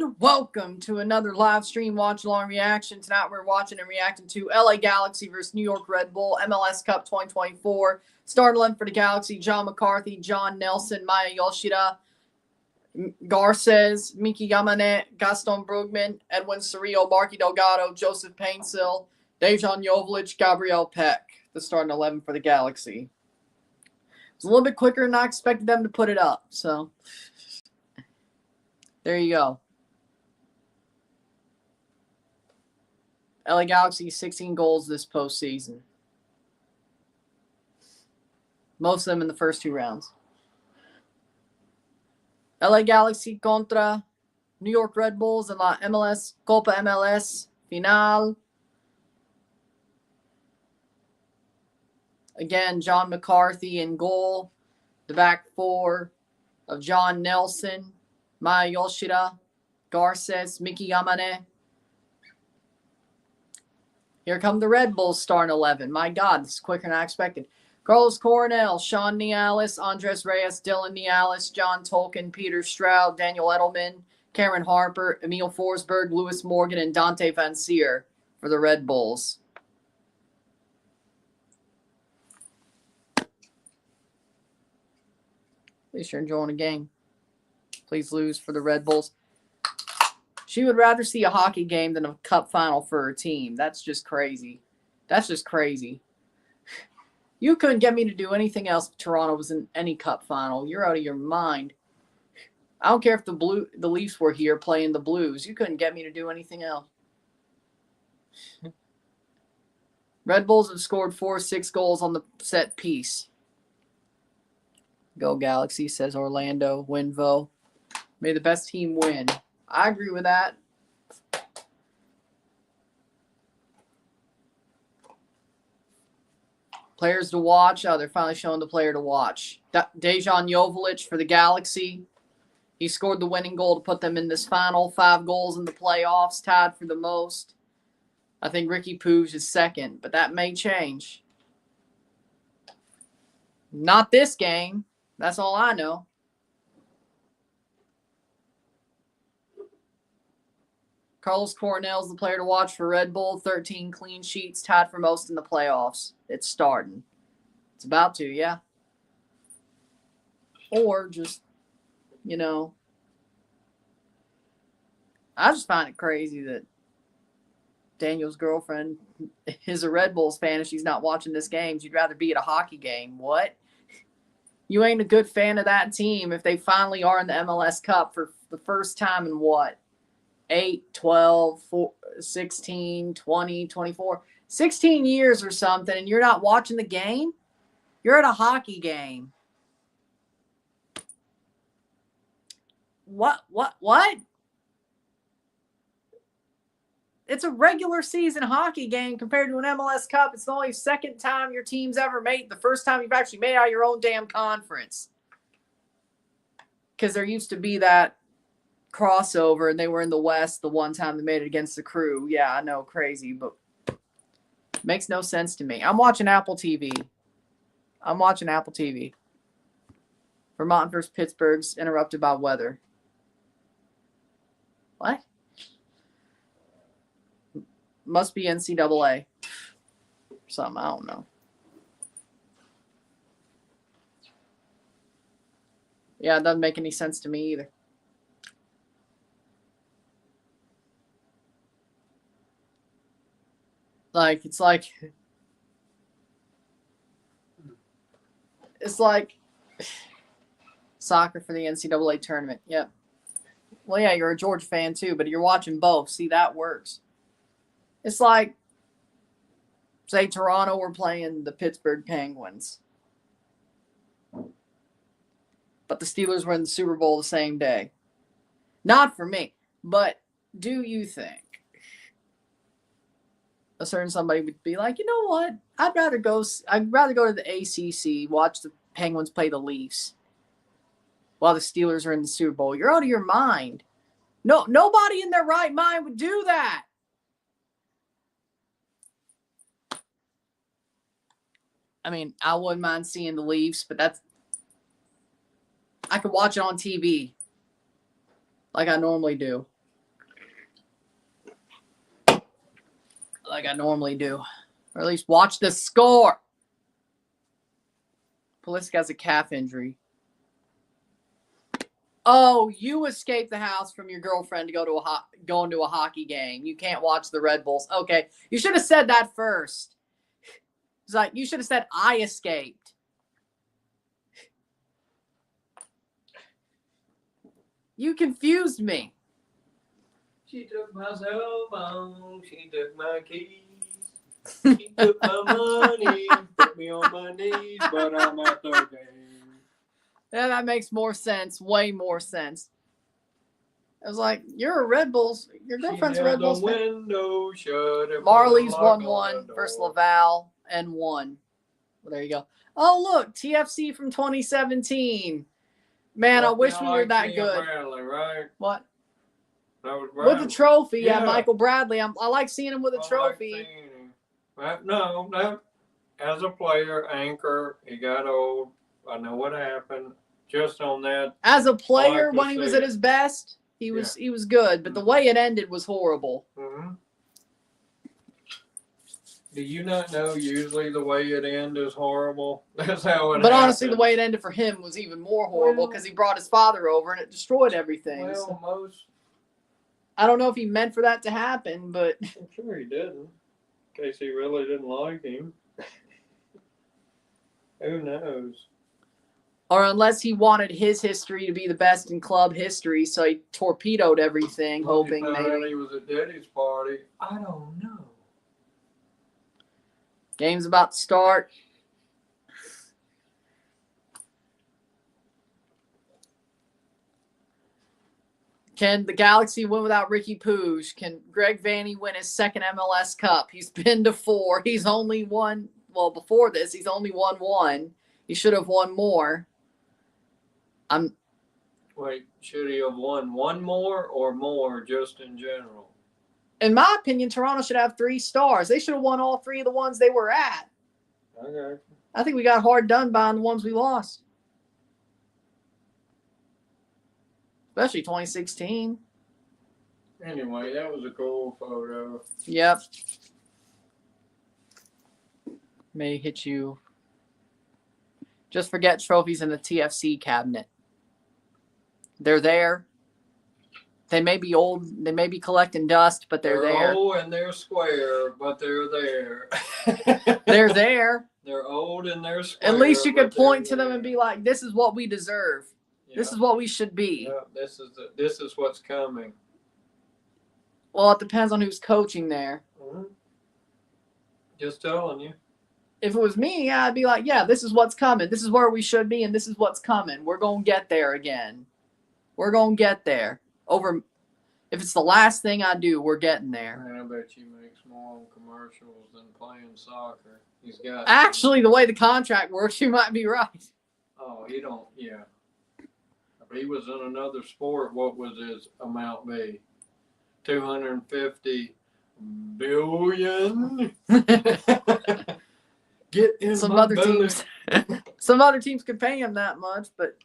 And welcome to another live stream watch along reaction. Tonight we're watching and reacting to LA Galaxy versus New York Red Bull, MLS Cup 2024. Start 11 for the Galaxy: John McCarthy, John Nelson, Maya Yoshida, Garces, Miki Yamane, Gaston Brugman, Edwin Cerrillo, Marky Delgado, Joseph Painsil, Dejan Joveljic, Gabriel Peck. The starting 11 for the Galaxy. It's a little bit quicker than I expected them to put it up, so there you go. LA Galaxy, 16 goals this postseason. Most of them in the first two rounds. LA Galaxy contra New York Red Bulls in la MLS Copa MLS Final. Again, John McCarthy in goal. The back four of John Nelson, Maya Yoshida, Garces, Miki Yamane. Here come the Red Bulls starting 11. My God, this is quicker than I expected. Carlos Coronel, Sean Nialis, Andres Reyes, Dylan Nialis, John Tolkien, Peter Stroud, Daniel Edelman, Cameron Harper, Emil Forsberg, Lewis Morgan, and Dante Van Seer for the Red Bulls. At least you're enjoying the game. Please lose for the Red Bulls. She would rather see a hockey game than a cup final for her team. That's just crazy. That's just crazy. You couldn't get me to do anything else if Toronto was in any cup final. You're out of your mind. I don't care if the Leafs were here playing the Blues. You couldn't get me to do anything else. Red Bulls have scored 4-6 goals on the set piece. Go Galaxy, says Orlando Winvo. May the best team win. I agree with that. Players to watch. Oh, they're finally showing the player to watch. Dejan Joveljic for the Galaxy. He scored the winning goal to put them in this final. 5 goals in the playoffs, tied for the most. I think Ricky Puig is second, but that may change. Not this game. That's all I know. Carlos Coronel is the player to watch for Red Bull. 13 clean sheets, tied for most in the playoffs. It's starting. It's about to, yeah. Or just, you know. I just find it crazy that Daniel's girlfriend is a Red Bulls fan and she's not watching this game. She'd rather be at a hockey game. What? You ain't a good fan of that team if they finally are in the MLS Cup for the first time in what? 8, 12, 16, 20, 24, 16 years or something, and you're not watching the game? You're at a hockey game. What? It's a regular season hockey game compared to an MLS Cup. It's the only second time your team's ever made. The first time you've actually made out of your own damn conference. Because there used to be that crossover, and they were in the West the one time they made it against the Crew. Yeah, I know, crazy, but makes no sense to me. I'm watching Apple TV. Vermont versus Pittsburgh's interrupted by weather. What? Must be NCAA. Something, I don't know. Yeah, it doesn't make any sense to me either. It's like soccer for the NCAA tournament. Yep. Well, yeah, you're a Georgia fan too, but you're watching both. See, that works. It's like, say, Toronto were playing the Pittsburgh Penguins, but the Steelers were in the Super Bowl the same day. Not for me, but do you think a certain somebody would be like, you know what? I'd rather go to the ACC, watch the Penguins play the Leafs while the Steelers are in the Super Bowl. You're out of your mind. No, nobody in their right mind would do that. I mean, I wouldn't mind seeing the Leafs, but I could watch it on TV like I normally do. like I normally do. Or at least watch the score. Pulisic has a calf injury. Oh, you escaped the house from your girlfriend to go into a hockey game. You can't watch the Red Bulls. Okay, you should have said that first. It's like you should have said I escaped. You confused me. She took my cell phone. She took my keys. She took my money. Put me on my knees, but I'm at the game. Yeah, that makes more sense. Way more sense. I was like, you're a Red Bulls. Your girlfriend's a Red Bulls fan. Window shut. Marley's 1-1 versus Laval and won. Well, there you go. Oh, look, TFC from 2017. Man, I wish we were that good. Bradley, right? What? That was with the trophy, yeah, Michael Bradley. I like seeing him with a trophy. No, as a player, anchor, he got old. I know what happened. Just on that. As a player, when he was at his best, he was good. But the way it ended was horrible. Mm-hmm. Do you not know usually the way it ends is horrible? That's how it But honestly, the way it ended for him was even more horrible because he brought his father over and it destroyed everything. Well, I don't know if he meant for that to happen, but I'm sure he didn't. In case he really didn't like him. Who knows? Or unless he wanted his history to be the best in club history, so he torpedoed everything, hoping maybe he was at Daddy's party. I don't know. Game's about to start. Can the Galaxy win without Ricky Puig? Can Greg Vanney win his second MLS Cup? He's been to 4. He's only won, well, before this, he's only won 1. He should have won more. Wait, should he have won one more or more just in general? In my opinion, Toronto should have 3 stars. They should have won all 3 of the ones they were at. Okay. I think we got hard done by the ones we lost. Especially 2016. Anyway, that was a cool photo. Yep. May hit you. Just forget trophies in the TFC cabinet. They're there. They may be old. They may be collecting dust, but they're there. They're old and they're square, but they're there. They're there. They're old and they're square. At least you could point to them and be like, this is what we deserve. Yeah. This is what we should be. Yeah, this is what's coming. Well, it depends on who's coaching there. Mm-hmm. Just telling you. If it was me, I'd be like, yeah, this is what's coming. This is where we should be, and this is what's coming. We're going to get there again. We're going to get there. If it's the last thing I do, we're getting there. I bet you makes more on commercials than playing soccer. He's got. Actually, the way the contract works, you might be right. Oh, he don't. Yeah. If he was in another sport, what was his amount be? 250 billion. Get in some my other belly. teams. Some other teams could pay him that much, but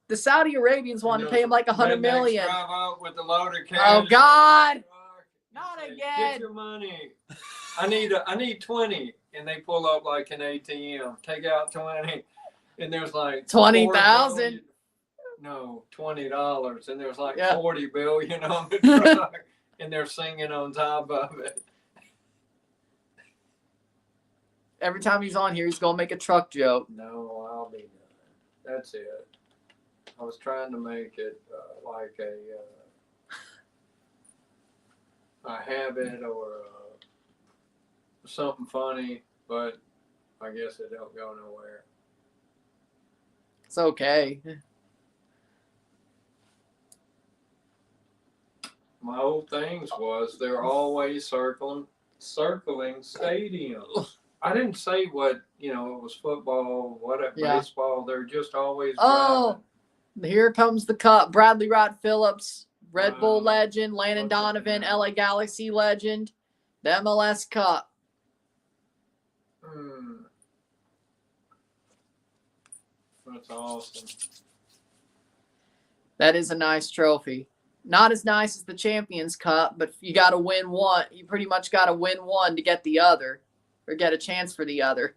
the Saudi Arabians wanted to pay him like $100 million. Drive out with a load of cash. Oh God! Not again. Get your money. I need 20, and they pull up like an ATM. Take out 20, and there's like 20,000. No, $20, and there's like 40 billion on the truck, and they're singing on top of it. Every time he's on here, he's gonna make a truck joke. No, I'll be done. That's it. I was trying to make it like a habit or something funny, but I guess it don't go nowhere. It's okay. My whole things was they're always circling stadiums. I didn't say what, it was football, whatever, baseball. They're just always driving. Here comes the cup. Bradley Wright Phillips, Red Bull legend, Landon Donovan, LA Galaxy legend, the MLS Cup. That's awesome. That is a nice trophy. Not as nice as the Champions Cup, but you got to win one. You pretty much got to win one to get the other, or get a chance for the other.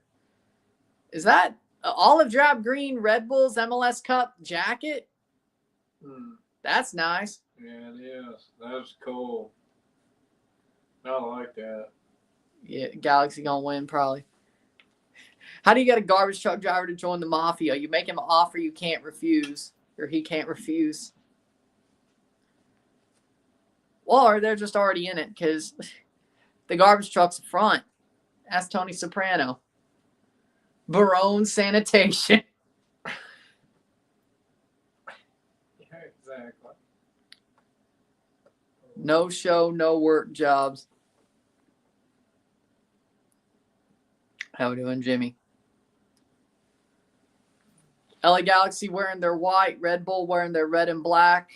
Is that olive drab green Red Bull's MLS Cup jacket? That's nice. Yeah, it is. That's cool. I like that. Yeah, Galaxy gonna win probably. How do you get a garbage truck driver to join the mafia? You make him an offer you can't refuse, or he can't refuse. Well, or they're just already in it because the garbage truck's front. Ask Tony Soprano. Barone Sanitation. Yeah, exactly. No show, no work jobs. How we doing, Jimmy? LA Galaxy wearing their white, Red Bull wearing their red and black.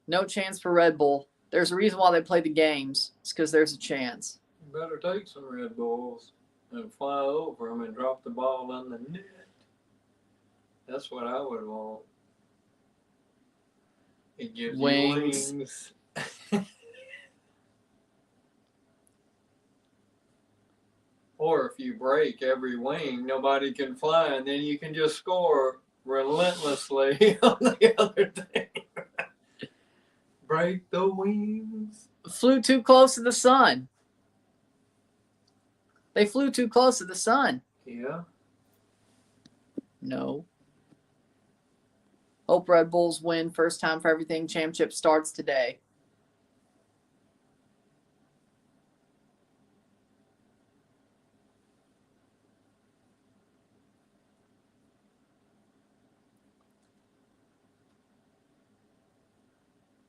No chance for Red Bull. There's a reason why they play the games. It's because there's a chance. You better take some Red Bulls and fly over them and drop the ball on the net. That's what I would want. It gives Wings. you wings. Or if you break every wing, nobody can fly, and then you can just score relentlessly on the other team. Break the wings. Flew too close to the sun. They flew too close to the sun. Yeah. No. Hope Red Bulls win. First time for everything. Championship starts today.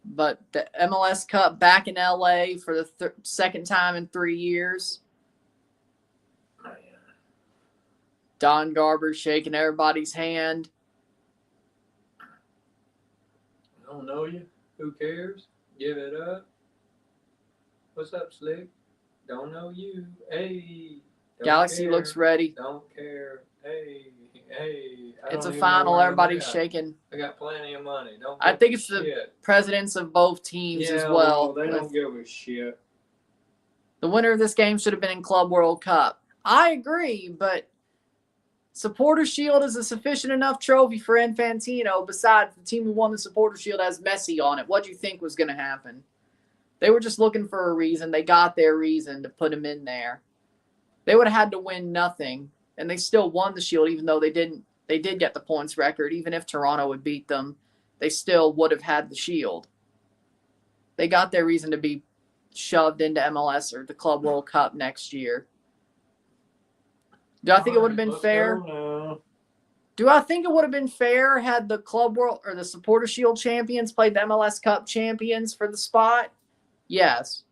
But the MLS Cup back in LA for the second time in 3 years. Don Garber shaking everybody's hand. I don't know you. Who cares? Give it up. What's up, Slick? Don't know you. Hey. Galaxy care. looks ready. Don't care. Hey. It's a final. Everybody's shaking. I got plenty of money. Don't. I think it's shit. the presidents of both teams as well. Well, they don't give a shit. The winner of this game should have been in Club World Cup. I agree, but Supporter Shield is a sufficient enough trophy for Infantino. Besides, the team who won the Supporter Shield has Messi on it. What do you think was going to happen? They were just looking for a reason. They got their reason to put him in there. They would have had to win nothing, and they still won the Shield, even though they didn't. They did get the points record. Even if Toronto would beat them, they still would have had the Shield. They got their reason to be shoved into MLS or the Club World Cup next year. Do I think it would have been fair? Do I think it would have been fair had the Club World or the Supporter Shield champions played the MLS Cup champions for the spot? Yes.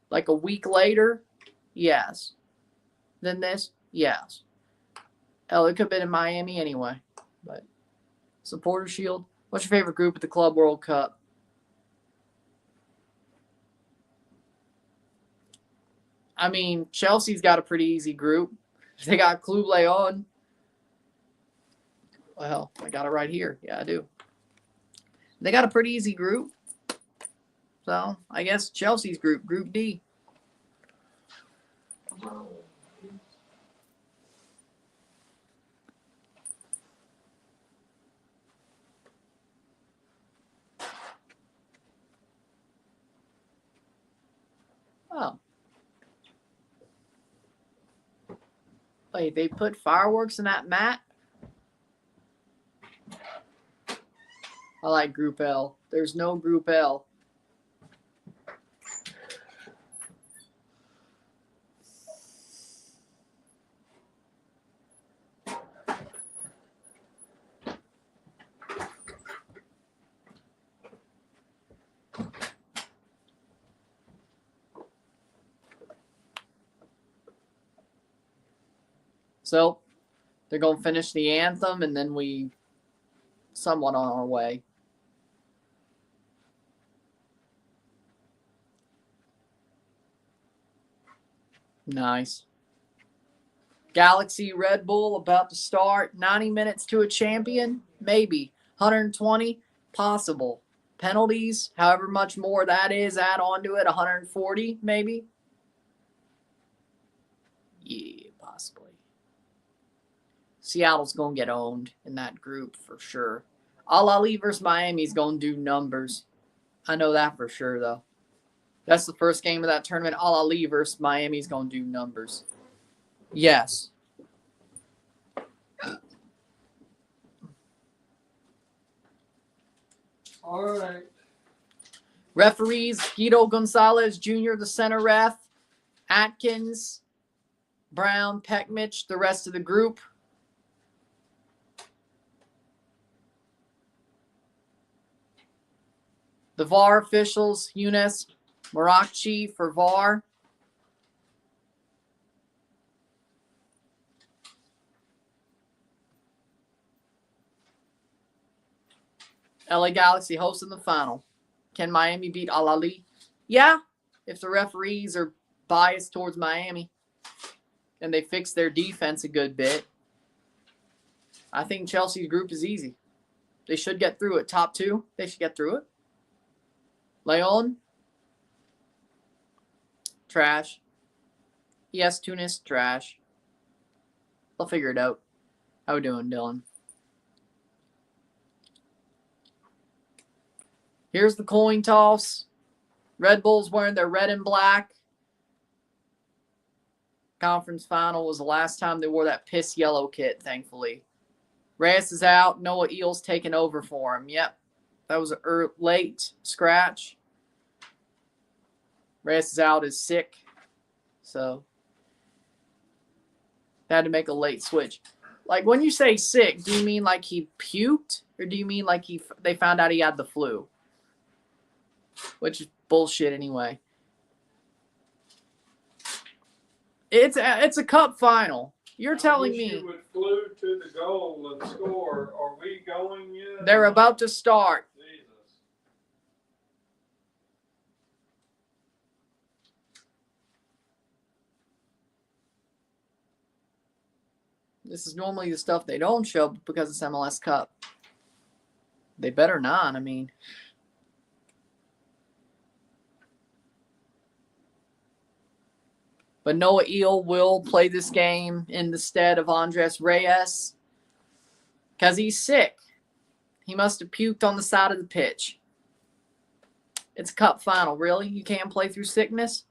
Like a week later? Yes. Then this? Yes. Hell, it could have been in Miami anyway. But Supporter Shield. What's your favorite group at the Club World Cup? I mean, Chelsea's got a pretty easy group. They got Club Leon. Well, I got it right here. Yeah, I do. They got a pretty easy group. So, I guess Chelsea's group, Group D. Oh. Wait, they put fireworks in that mat? I like Group L. There's no Group L. So, they're going to finish the anthem, and then we somewhat on our way. Nice. Galaxy Red Bull about to start. 90 minutes to a champion? Maybe. 120? Possible. penalties, however much more that is, add on to it, 140 maybe. Yeah, possibly. Seattle's going to get owned in that group for sure. Al-Ali versus Miami's going to do numbers. I know that for sure, though. That's the first game of that tournament. Al-Ali versus Miami's going to do numbers. Yes. All right. Referees, Guido Gonzalez Jr., the center ref, Atkins, Brown, Peckmich, the rest of the group. The VAR officials, Younes Marakchi for VAR. LA Galaxy hosting the final. Can Miami beat Al-Ali? Yeah, if the referees are biased towards Miami and they fix their defense a good bit. I think Chelsea's group is easy. They should get through it. Top two, they should get through it. Leon, trash. Yes, Tunis, trash. They'll figure it out. How we doing, Dylan? Here's the coin toss. Red Bulls wearing their red and black. Conference final was the last time they wore that piss yellow kit, thankfully. Reyes is out. Noah Eel's taking over for him. Yep. That was a late scratch. Reyes is out, is sick. So, they had to make a late switch. Like, when you say sick, do you mean like he puked? Or do you mean like they found out he had the flu? Which is bullshit anyway. It's a cup final. You're telling me. You would flew to the goal and score. Are we going yet? They're about to start. Jesus. This is normally the stuff they don't show because it's MLS Cup. They better not. I mean. But Noah Eel will play this game in the stead of Andres Reyes because he's sick. He must have puked on the side of the pitch. It's a cup final. Really? You can't play through sickness?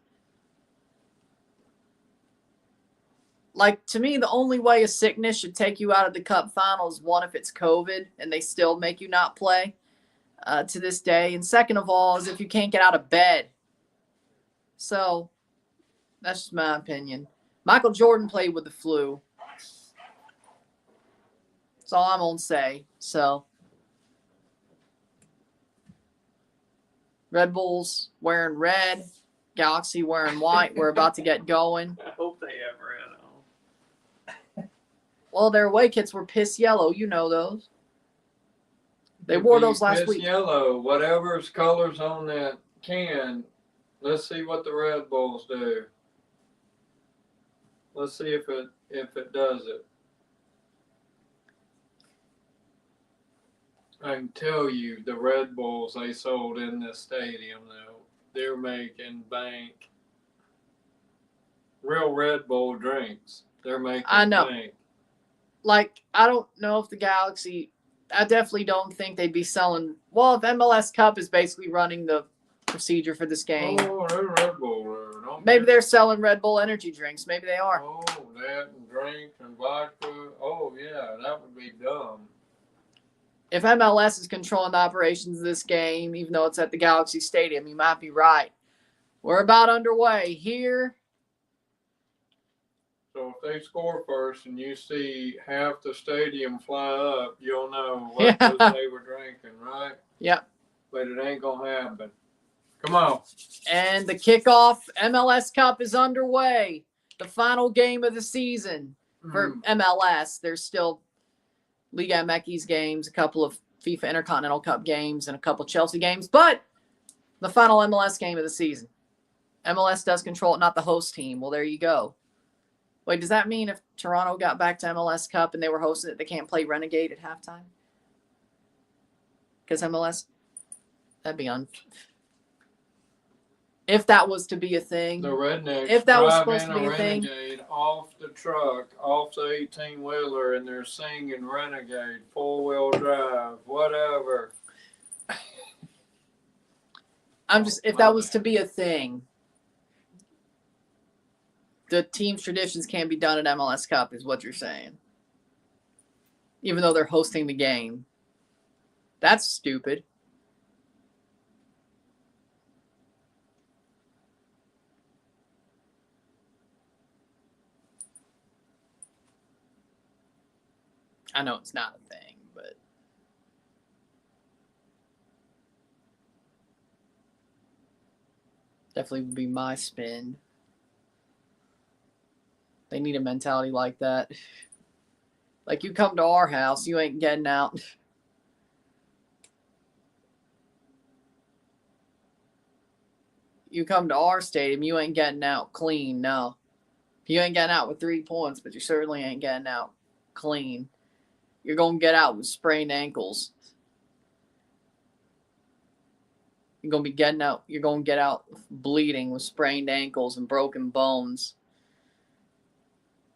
Like, to me, the only way a sickness should take you out of the cup final is, one, if it's COVID and they still make you not play to this day. And second of all is if you can't get out of bed. So that's just my opinion. Michael Jordan played with the flu. That's all I'm going to say. So, Red Bulls wearing red. Galaxy wearing white. We're about to get going. I hope they have red on. Well, their away kits were piss yellow. You know those. They wore those last week. Yellow, whatever's colors on that can. Let's see what the Red Bulls do. Let's see if it does it. I can tell you the Red Bulls they sold in this stadium, though, they're making bank. Real Red Bull drinks. They're making bank. Like, I don't know if the Galaxy, I definitely don't think they'd be selling. Well, if MLS Cup is basically running the procedure for this game. Oh, they're Red Bull. Maybe they're selling Red Bull energy drinks. Maybe they are. Oh, that and drinks and vodka. Oh, yeah, that would be dumb. If MLS is controlling the operations of this game, even though it's at the Galaxy Stadium, you might be right. We're about underway here. So if they score first and you see half the stadium fly up, you'll know what they were drinking, right? Yep. But it ain't going to happen. Come on. And the kickoff, MLS Cup is underway. The final game of the season for MLS. There's still Liga MX games, a couple of FIFA Intercontinental Cup games, and a couple of Chelsea games. But the final MLS game of the season. MLS does control it, not the host team. Well, there you go. Wait, does that mean if Toronto got back to MLS Cup and they were hosting it, they can't play Renegade at halftime? Because MLS... That'd be if that was to be a thing. The rednecks if that was drive supposed in to be a a thing. Renegade off the truck, off the 18-wheeler, and they're singing Renegade, 4-wheel drive, whatever. If that was to be a thing, the team's traditions can't be done at MLS Cup, is what you're saying. Even though they're hosting the game. That's stupid. I know it's not a thing, but definitely would be my spin. They need a mentality like that. Like, you come to our house, you ain't getting out. You come to our stadium, you ain't getting out clean, no. You ain't getting out with 3 points, but you certainly ain't getting out clean. You're going to get out with sprained ankles. You're going to be getting out. You're going to get out bleeding with sprained ankles and broken bones.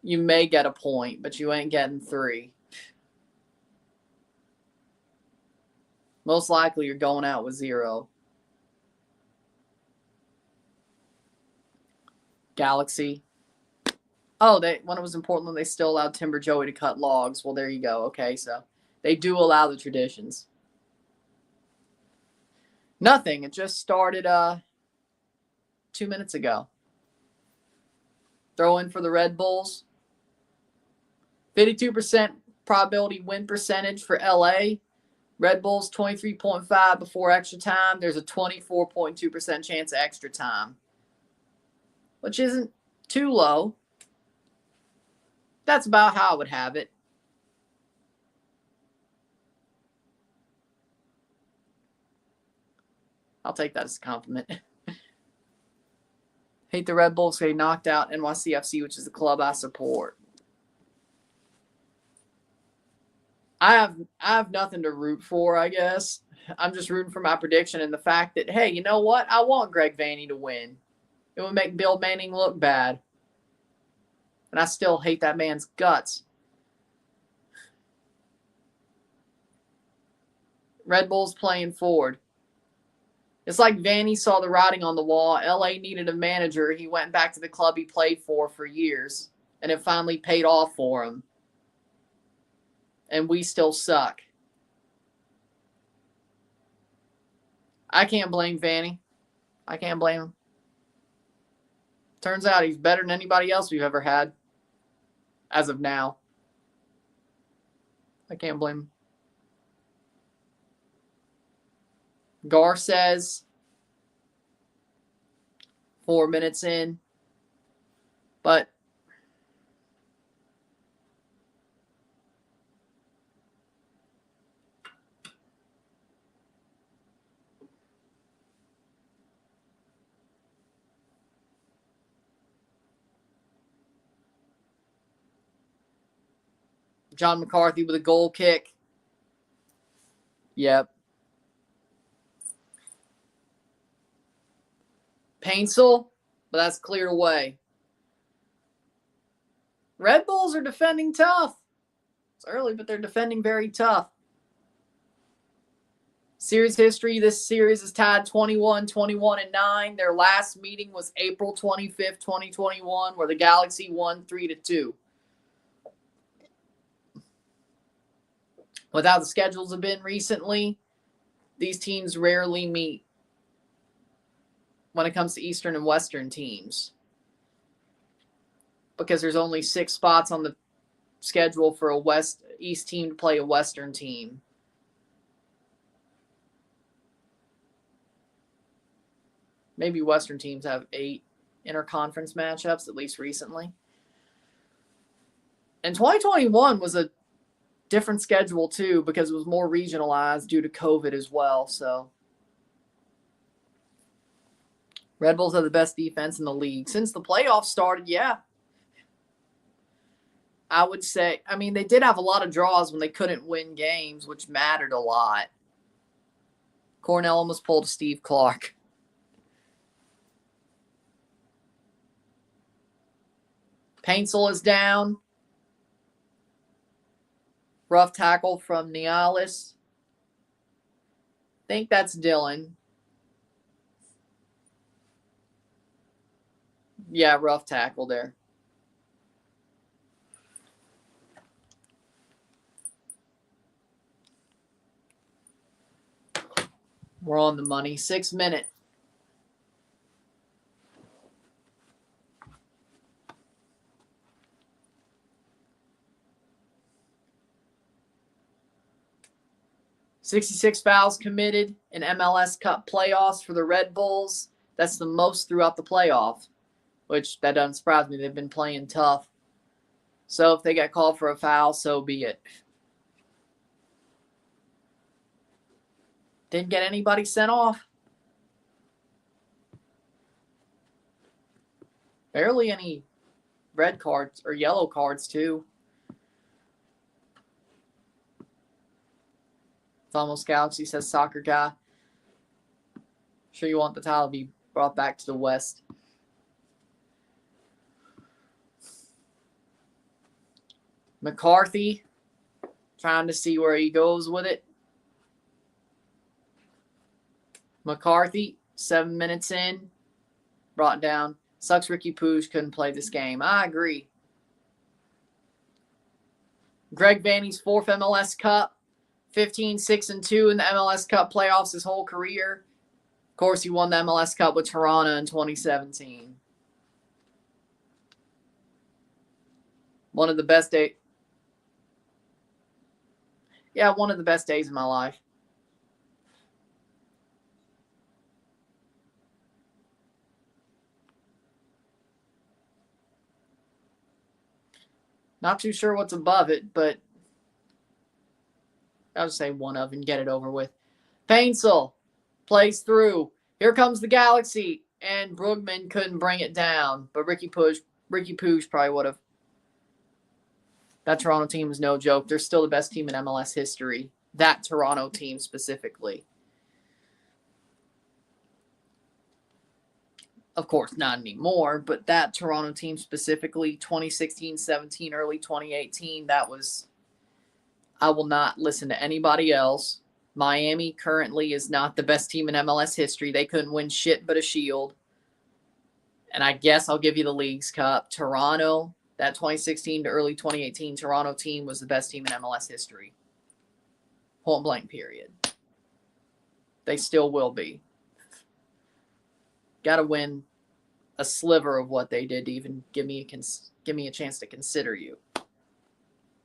You may get a point, but you ain't getting 3. Most likely you're going out with 0. Galaxy. Oh, when it was in Portland, they still allowed Timber Joey to cut logs. Well, there you go. Okay, so they do allow the traditions. Nothing. It just started 2 minutes ago. Throw in for the Red Bulls. 52% probability win percentage for LA. Red Bulls 23.5 before extra time. There's a 24.2% chance of extra time, which isn't too low. That's about how I would have it. I'll take that as a compliment. Hate the Red Bulls. They knocked out NYCFC, which is the club I support. I have nothing to root for, I guess. I'm just rooting for my prediction and the fact that, hey, you know what? I want Greg Vanney to win. It would make Bill Manning look bad. And I still hate that man's guts. Red Bulls playing forward. It's like Vanney saw the writing on the wall. LA needed a manager. He went back to the club he played for years. And it finally paid off for him. And we still suck. I can't blame Vanney. I can't blame him. Turns out he's better than anybody else we've ever had. As of now. I can't blame him. Gar says 4 minutes in. But John McCarthy with a goal kick. Yep. Painful, but that's cleared away. Red Bulls are defending tough. It's early, but they're defending very tough. Series history, this series is tied 21-9. Their last meeting was April 25th, 2021, where the Galaxy won 3-2. With how the schedules have been recently, these teams rarely meet when it comes to Eastern and Western teams. Because there's only 6 spots on the schedule for a East team to play a Western team. Maybe Western teams have 8 interconference matchups, at least recently. And 2021 was a different schedule, too, because it was more regionalized due to COVID as well. So Red Bulls have the best defense in the league. Since the playoffs started, yeah. I would say, I mean, they did have a lot of draws when they couldn't win games, which mattered a lot. Cornell almost pulled a Steve Clark. Paintsel is down. Rough tackle from Nialis. Think that's Dylan. Yeah, rough tackle there. We're on the money. 6 minutes. $66 fouls committed in MLS Cup playoffs for the Red Bulls. That's the most throughout the playoff, which that doesn't surprise me. They've been playing tough. So if they get called for a foul, so be it. Didn't get anybody sent off. Barely any red cards or yellow cards, too. It's almost Galaxy, says Soccer Guy. Sure you want the tile to be brought back to the West. McCarthy, trying to see where he goes with it. McCarthy, 7 minutes in, brought down. Sucks Ricky Pooge couldn't play this game. I agree. Greg Vanney's 4th MLS Cup, 15-6-2 in the MLS Cup playoffs his whole career. Of course, he won the MLS Cup with Toronto in 2017. One of the best days. Yeah, one of the best days of my life. Not too sure what's above it, but I'll just say one of and get it over with. Paintsel plays through. Here comes the Galaxy, and Brugman couldn't bring it down, but Ricky Pooge probably would have. That Toronto team is no joke. They're still the best team in MLS history. That Toronto team specifically. Of course, not anymore, but that Toronto team specifically, 2016-17, early 2018, that was, I will not listen to anybody else. Miami currently is not the best team in MLS history. They couldn't win shit but a shield. And I guess I'll give you the Leagues Cup. Toronto, that 2016 to early 2018 Toronto team was the best team in MLS history. Point blank period. They still will be. Got to win a sliver of what they did to even give me a chance to consider you.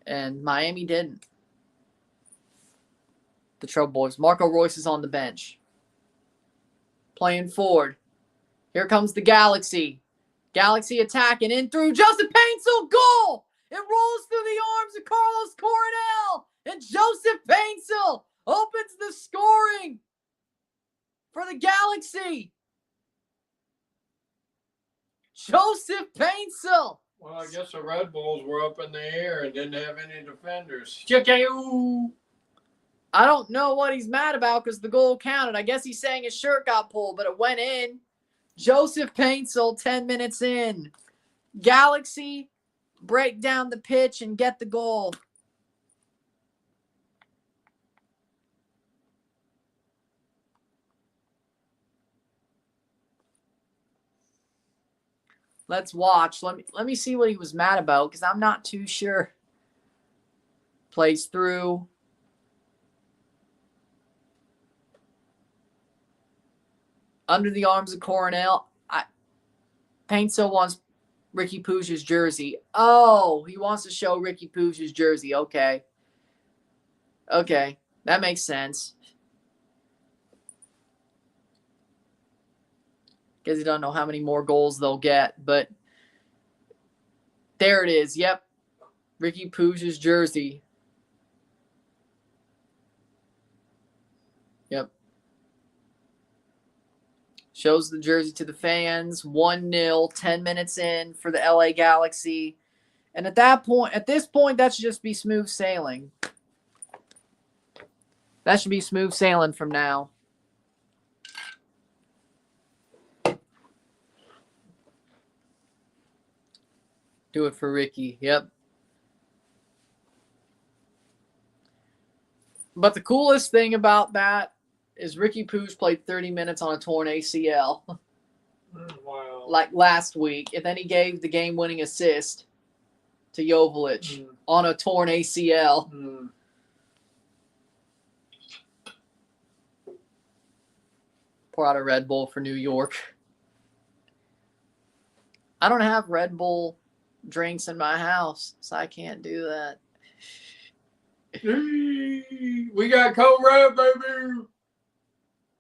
And Miami didn't. The Trouble Boys. Marco Royce is on the bench. Playing forward. Here comes the Galaxy. Galaxy attacking in through Joseph Paintsel. Goal! It rolls through the arms of Carlos Coronel. And Joseph Paintsel opens the scoring for the Galaxy. Joseph Paintsel. Well, I guess the Red Bulls were up in the air and didn't have any defenders. I don't know what he's mad about because the goal counted. I guess he's saying his shirt got pulled, but it went in. Joseph Paintsel, 10 minutes in. Galaxy break down the pitch and get the goal. Let's watch. Let me see what he was mad about because I'm not too sure. Plays through. Under the arms of Coronel. Paintsel wants Ricky Pooge's jersey. Oh, he wants to show Ricky Pooge's jersey. Okay. Okay. That makes sense. Because you don't know how many more goals they'll get. But there it is. Yep. Ricky Pooge's jersey. Yep. Shows the jersey to the fans. 1-0, 10 minutes in for the LA Galaxy. And at this point, that should just be smooth sailing. That should be smooth sailing from now. Do it for Ricky. Yep. But the coolest thing about that is Ricky Pooch played 30 minutes on a torn ACL. Wow. Like last week. And then he gave the game-winning assist to Joveljic on a torn ACL. Pour out a Red Bull for New York. I don't have Red Bull drinks in my house, so I can't do that. We got Code Red, baby.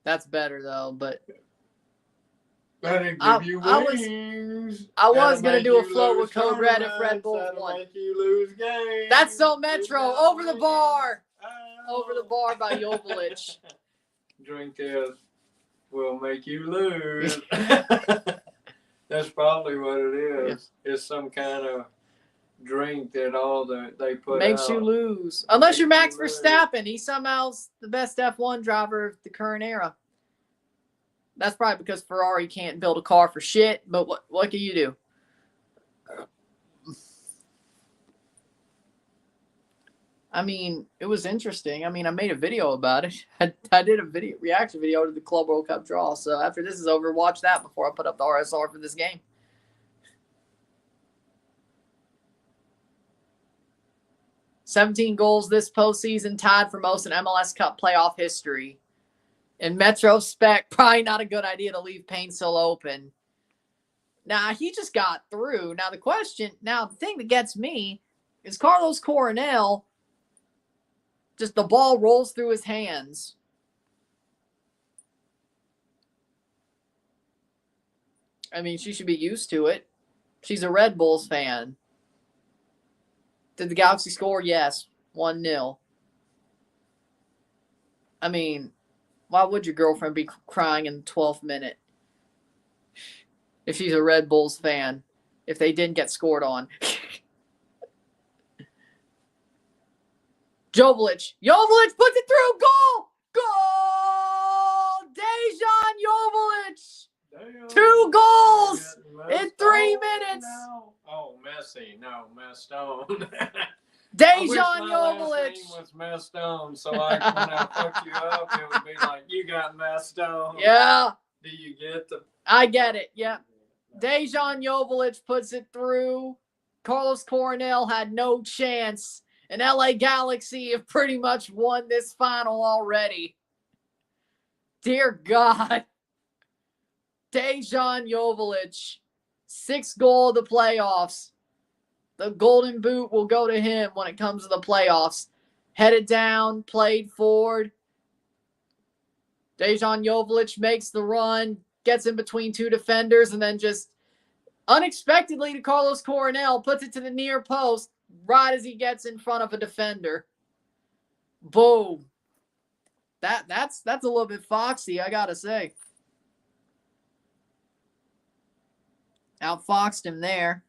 That's better though, but That'll give you wings. I was gonna do a float with Code Red if Red Bull That'll won. make you lose games. That's so Metro. Over the bar. Over the bar by Joveljic. Drink this will make you lose. That's probably what it is. Yeah. It's some kind of drink that they put makes out. You lose. Unless you're Max Verstappen. He's somehow's the best F1 driver of the current era. That's probably because Ferrari can't build a car for shit, but what can you do? I mean, it was interesting. I mean, I made a video about it. I did a reaction video to the Club World Cup draw. So after this is over, watch that before I put up the RSR for this game. $17 goals this postseason, tied for most in MLS Cup playoff history. In retrospect, probably not a good idea to leave Paintsill open. Now, he just got through. Now, the thing that gets me is Carlos Coronel, just the ball rolls through his hands. I mean, she should be used to it. She's a Red Bulls fan. Did the Galaxy score? Yes. 1-0. I mean, why would your girlfriend be crying in the 12th minute if she's a Red Bulls fan, if they didn't get scored on? Joveljic puts it through. Goal! Dejan Joveljic! Damn. 2 goals in 3 minutes. No. Oh, Messi. No, Mestone. Dejan Joveljic was Mestone, so when I fuck you up, it would be like, you got Mestone. Yeah. Do you get the... I get it, yeah. Dejan Joveljic puts it through. Carlos Coronel had no chance. And LA Galaxy have pretty much won this final already. Dear God. Dejan Joveljic, 6th goal of the playoffs. The golden boot will go to him when it comes to the playoffs. Headed down, played forward. Dejan Joveljic makes the run, gets in between 2 defenders, and then just unexpectedly to Carlos Coronel, puts it to the near post right as he gets in front of a defender. Boom. That's a little bit foxy, I gotta say. Outfoxed him there.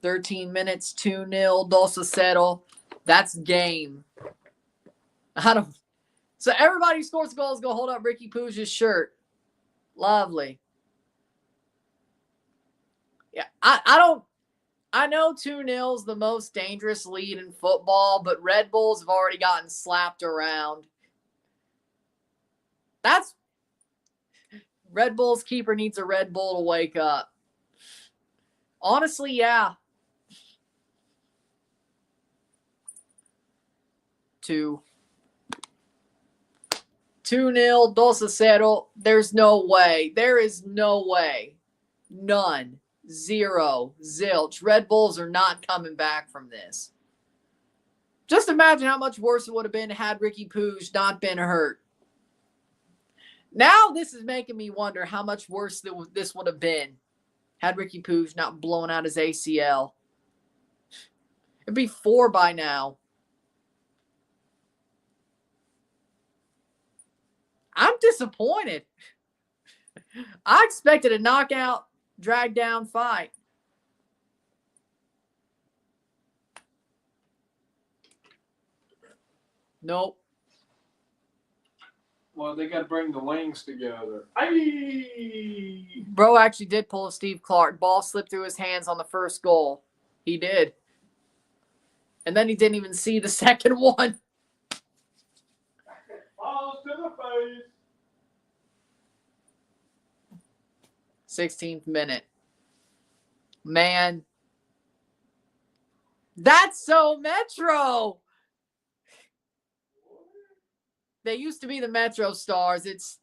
$13 minutes, 2-0, Dos a 0. That's game. So everybody who scores goals go hold up Ricky Pooch's shirt. Lovely. Yeah, I know 2-0 is the most dangerous lead in football, but Red Bulls have already gotten slapped around. Red Bull's keeper needs a Red Bull to wake up. Honestly, yeah. 2-0, Dos a 0. There's no way. There is no way. None. 0. Zilch. Red Bulls are not coming back from this. Just imagine how much worse it would have been had Ricky Pooch not been hurt. Now this is making me wonder how much worse this would have been had Ricky Pooch not blown out his ACL. It'd be 4 by now. I'm disappointed. I expected a knockout, drag down fight. Nope. Well, they got to bring the wings together. Aye! Bro actually did pull a Steve Clark. Ball slipped through his hands on the first goal. He did. And then he didn't even see the second one. Balls to the face. 16th minute. Man. That's so Metro. They used to be the Metro Stars. It's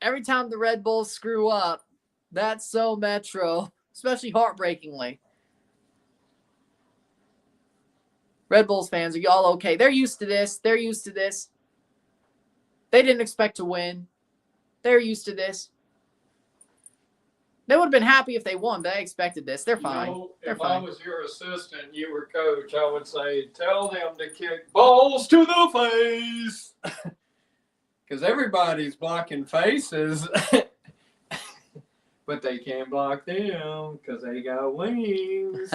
every time the Red Bulls screw up, that's so Metro, especially heartbreakingly. Red Bulls fans, are y'all okay? They're used to this. They're used to this. They didn't expect to win. They're used to this. They would have been happy if they won, but they expected this. They're fine. They're if fine. I was your assistant, you were coach, I would say, tell them to kick balls to the face. Because everybody's blocking faces. But they can't block them because they got wings.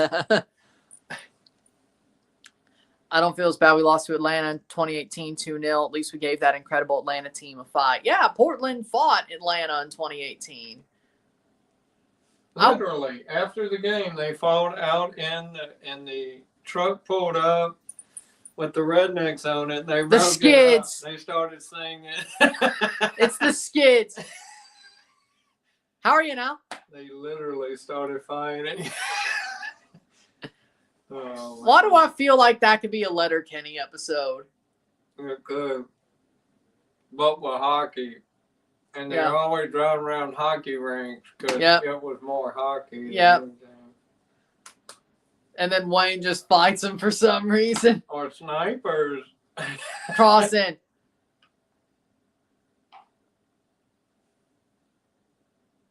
I don't feel as bad. We lost to Atlanta in 2018 2-0. At least we gave that incredible Atlanta team a fight. Yeah, Portland fought Atlanta in 2018. Literally, after the game, they fought out in the truck pulled up with the rednecks on it. And they The Skids. They started singing. It's the Skids. How are you now? They literally started fighting. Oh, Why do I feel like that could be a Letterkenny episode? It could. But with hockey. And they're Yeah. always driving around hockey rinks because Yep. it was more hockey. Yep. And then Wayne just fights him for some reason. Or snipers. Crossing.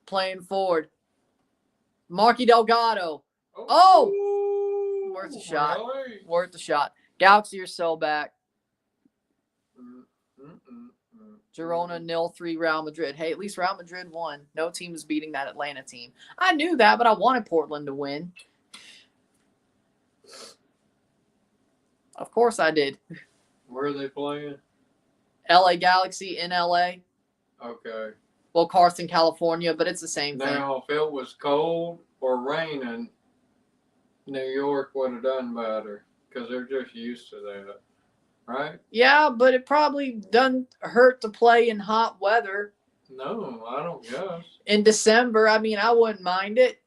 Playing forward. Marky Delgado. Oh! Worth a shot. Really? Worth a shot. Galaxy are so back. Girona 0-3 Real Madrid. Hey, at least Real Madrid won. No team is beating that Atlanta team. I knew that, but I wanted Portland to win. Of course I did. Where are they playing? LA Galaxy in LA. Okay. Well, Carson, California, but it's the same thing. Now, if it was cold or raining, New York would have done better because they're just used to that, right? Yeah, but it probably doesn't hurt to play in hot weather. No, I don't guess. In December, I mean, I wouldn't mind it.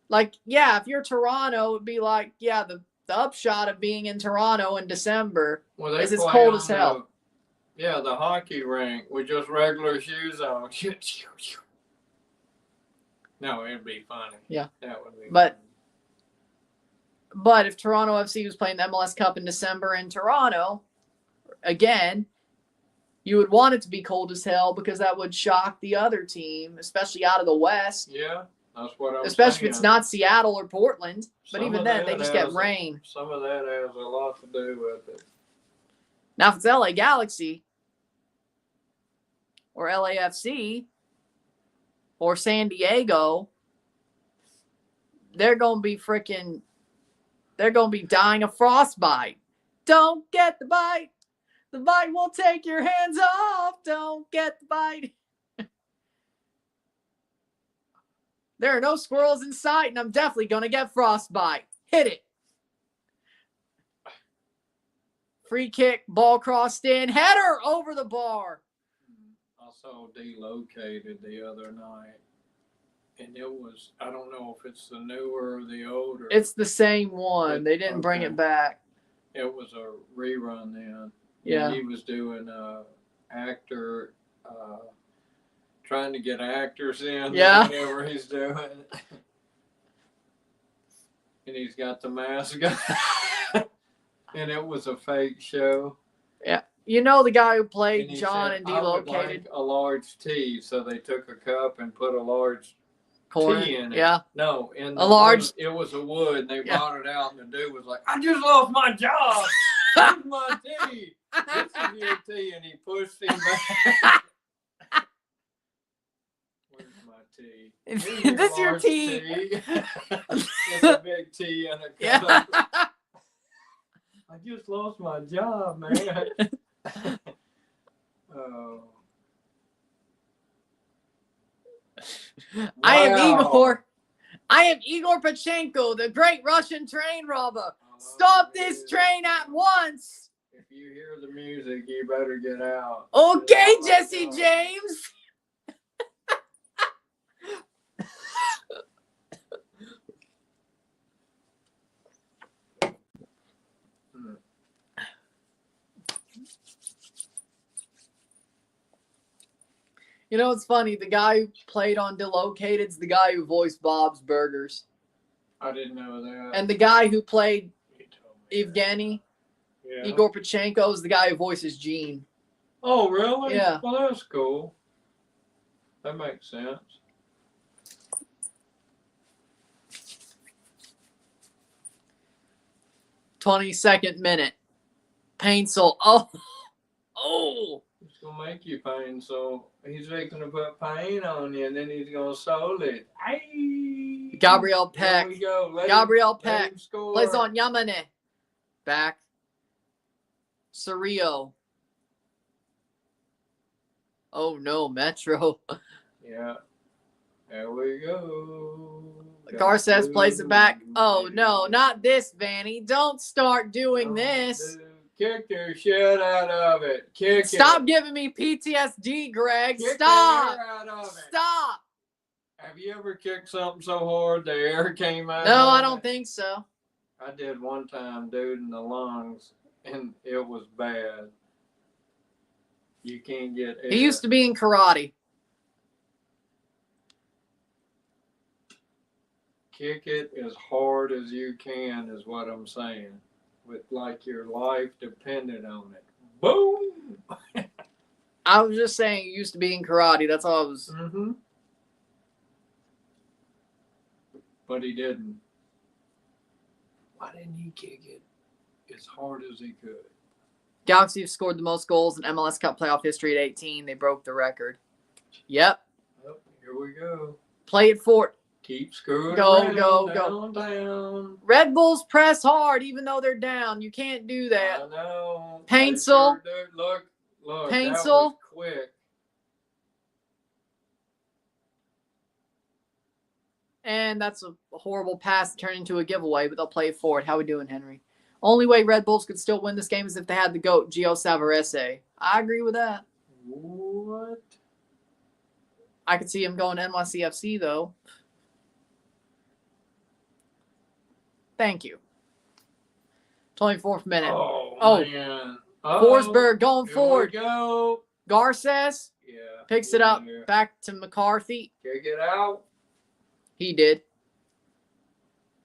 Like, yeah, if you're Toronto, it'd be like, yeah, the upshot of being in Toronto in December Well, is it's play cold on as hell. The hockey rink with just regular shoes on. No, it'd be funny. Yeah. That would be But- funny. But if Toronto FC was playing the MLS Cup in December in Toronto, again, you would want it to be cold as hell because that would shock the other team, especially out of the West. Yeah, that's what I'm Especially saying. if it's not Seattle or Portland. But Some even of then, they that just get has- rain. Some of that has a lot to do with it. Now, if it's LA Galaxy or LAFC or San Diego, they're going to be dying of frostbite. Don't get the bite. The bite will take your hands off. Don't get the bite. There are no squirrels in sight, and I'm definitely going to get frostbite. Hit it. Free kick, ball crossed in, header over the bar. I saw Delocated the other night, and it was, I don't know if it's the newer or the older. It's the same one. They didn't bring Okay. it back. It was a rerun then. Yeah. And he was doing actor, trying to get actors in. Yeah. Whatever he's doing. And he's got the mask on. And it was a fake show. Yeah. You know the guy who And played he John said, and I would Delocated? like a large tea. So they took a cup and put a large Corner. tea in it. Yeah. No, in A large- it was a wood, and they Yeah. brought it out, and the dude was like, "I just lost my job. Where's my tea? This is your tea," and he pushed him back. Where's my tea? Is Here's this your large tea? It's a big tea and a cup. Yeah. I just lost my job, man. Oh. I am Wow. Igor Pachenko, the great Russian train robber. Stop this train at once. If you hear the music, you better get out. Okay, Jesse James. You know, it's funny. The guy who played on Delocated's the guy who voiced Bob's Burgers. I didn't know that. And the guy who played You told me Evgeny, that. Yeah. Igor Pachenko, is the guy who voices Gene. Oh, really? Yeah. Well, that's cool. That makes sense. "22nd minute. Paintsel. Oh. It's gonna make you pain, so he's going to put pain on you, and then he's gonna soul it. Hey. Gabriel Peck. There we go. Gabriel Peck plays on Yamane. Back. Cerrillo. Oh no, Metro. Yeah. There we go. Garces plays it back. Oh no, not this, Vanny. Don't start doing this. Dude, kick the shit out of it. Kick Stop it. giving me PTSD, Greg. Kick Stop. the air out of it. Stop. Have you ever kicked something so hard the air came out? No, I of don't it? think so. I did one time, dude, in the lungs, and it was bad. You can't get air. He used to be in karate. Kick it as hard as you can is what I'm saying. With like your life dependent on it. Boom! I was just saying he used to be in karate. That's all I was. Mm-hmm. But he didn't. Why didn't he kick it as hard as he could? Galaxy have scored the most goals in MLS Cup playoff history at 18. They broke the record. Yep. Oh, here we go. Play it forward. Keep screwing Go, around, go. down. Red Bulls press hard even though they're down. You can't do that. I know. Paintsel. They sure do. Look. Paintsel. That was quick. And that's a horrible pass to turn into a giveaway, but they'll play it forward. How we doing, Henry? Only way Red Bulls could still win this game is if they had the GOAT, Gio Savarese. I agree with that. What? I could see him going to NYCFC, though. Thank you. 24th minute. Oh. Man. Forsberg going Here forward. we go. Garces Yeah. picks it up. Here. Back to McCarthy. Kick it out. He did.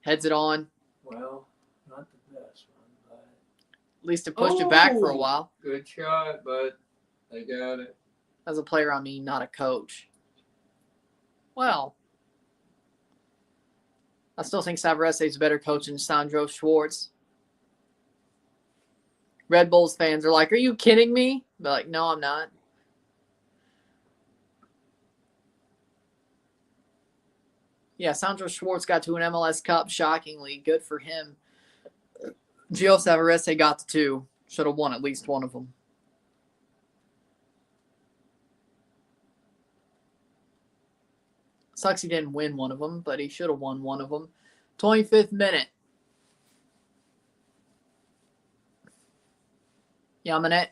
Heads it on. Well, not the best one, but At least it pushed it back for a Oh. while. good shot, but they got it. As a player, I mean, not a coach. Well, I still think Savarese is a better coach than Sandro Schwartz. Red Bulls fans are like, are you kidding me? They're like, no, I'm not. Yeah, Sandro Schwartz got to an MLS Cup, shockingly. Good for him. Gio Savarese got to 2. Should have won at least one of them. Sucks he didn't win one of them, but he should have won one of them. 25th minute. Yamanet.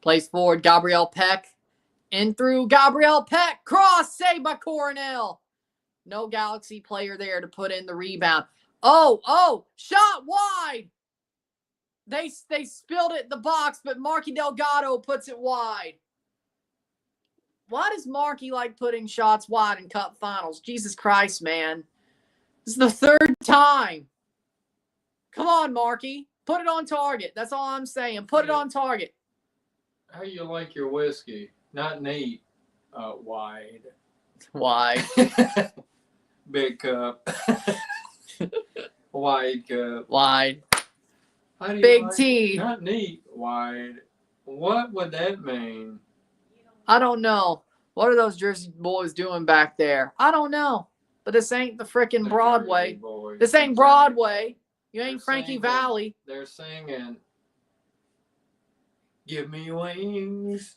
Plays forward. Gabriel Peck. In through Gabriel Peck. Cross. Saved by Coronel. No Galaxy player there to put in the rebound. Oh. Shot wide. They spilled it in the box, but Marky Delgado puts it wide. Why does Marky like putting shots wide in Cup Finals? Jesus Christ, man. This is the 3rd time. Come on, Marky. Put it on target. That's all I'm saying. Put it on target. How you like your whiskey? Not neat. Wide. Wide. Big cup. Wide cup. Wide. How do you Big like T. Not neat. Wide. What would that mean? I don't know. What are those Jersey boys doing back there? I don't know. But this ain't the frickin' The Broadway. Jersey Boys. This ain't Broadway. You ain't They're Frankie singing. Valley. They're singing, "Give me wings."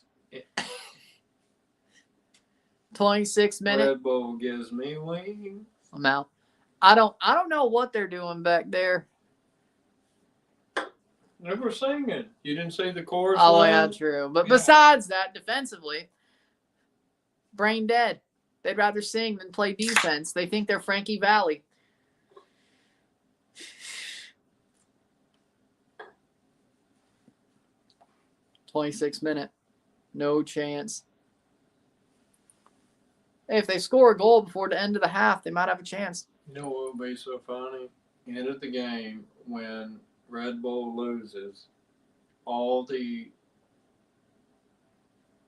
26 minutes. Red Bull gives me wings. I'm out. I don't know what they're doing back there. They were singing. You didn't see the chorus? Oh, line? yeah, true. But Yeah. besides that, defensively, brain dead. They'd rather sing than play defense. They think they're Frankie Valley. "26 minute. No chance. Hey, if they score a goal before the end of the half, they might have a chance. You know what would be so funny? End of the game when Red Bull loses, all the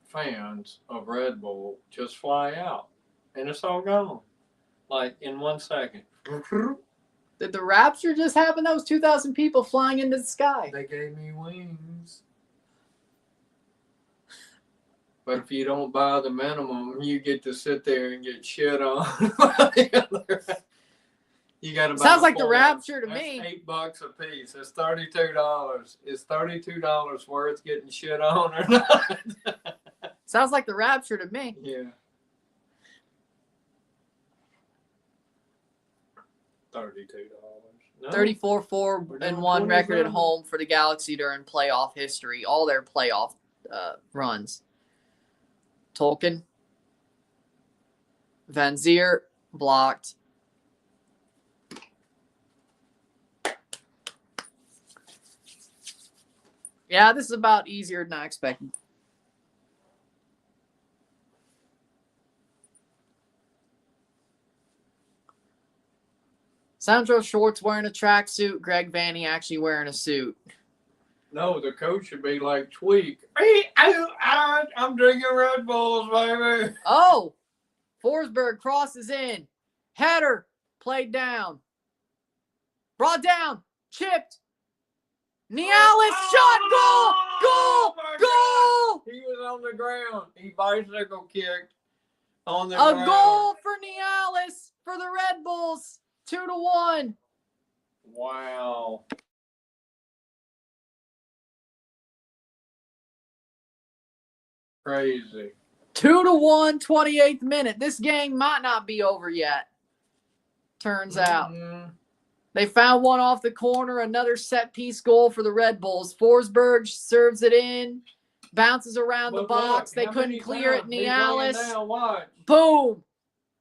fans of Red Bull just fly out, and it's all gone, like in 1 second. Did the Rapture just happen? Those 2,000 people flying into the sky. They gave me wings. But if you don't buy the minimum, you get to sit there and get shit on. You got to buy. Sounds like the 4. Rapture to That's me. $8 a piece. It's $32. Is $32 worth getting shit on or not? Sounds like the Rapture to me. Yeah. $32. No. 34-4-1 record at home for the Galaxy during playoff history. All their playoff runs. Tolkien. Van Zier blocked. Yeah, this is about easier than I expected. Sandro Schwartz wearing a tracksuit. Greg Vanny actually wearing a suit. No, the coach should be like Tweak. I'm drinking Red Bulls, baby. Oh, Forsberg crosses in. Header played down. Brought down. Chipped. Nialis shot. Goal. Goal. Goal. He was on the ground. He bicycle kicked on the A ground. goal for Nialis for the Red Bulls. 2-1. Wow. Crazy. 2-1, 28th minute. This game might not be over yet. Turns out. They found one off the corner. Another set piece goal for the Red Bulls. Forsberg serves it in. Bounces around the box. They couldn't clear it. Nialis. Boom.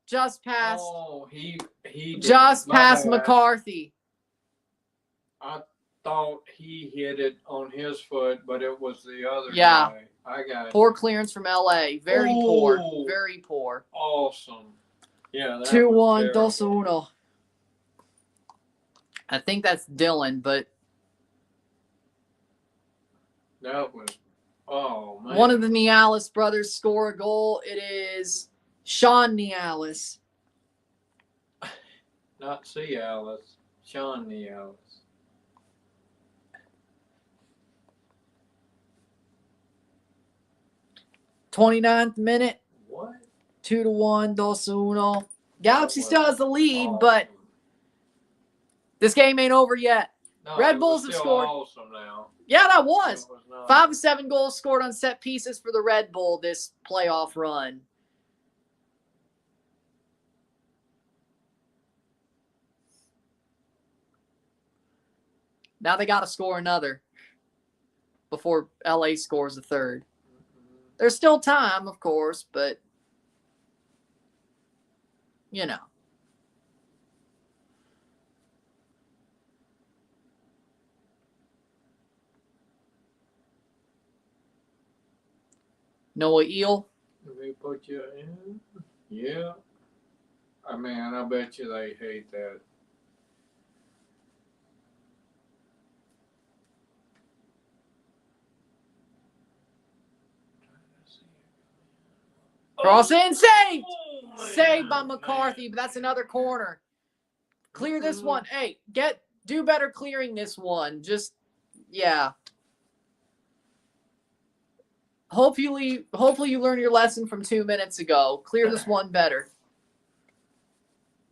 Just past. Oh, he just past McCarthy. I thought he hit it on his foot, but it was the other Yeah. guy. I got Poor clearance from LA. Very poor. Very poor. Awesome. Yeah. 2-1, 2-1. I think that's Dylan, but that was, oh, man. one of the Nialis brothers score a goal. It is Sean Nialis. Not Cialis. Sean Nialis. 29th minute. What? 2-1, 2-1. Galaxy still has the lead, but this game ain't over yet. No, Red Bulls have scored. Awesome now. Yeah, that was. 5 not. of 7 goals scored on set pieces for the Red Bull this playoff run. Now they got to score another before LA scores a third. There's still time, of course, but, you know. Noah Eel. They put you in? Yeah. I mean, I bet you they hate that. Cross in, save! Oh, Saved by McCarthy, but that's another corner. Clear this one. Hey, do better clearing this one. Just, yeah. Hopefully you learn your lesson from 2 minutes ago. Clear this one better.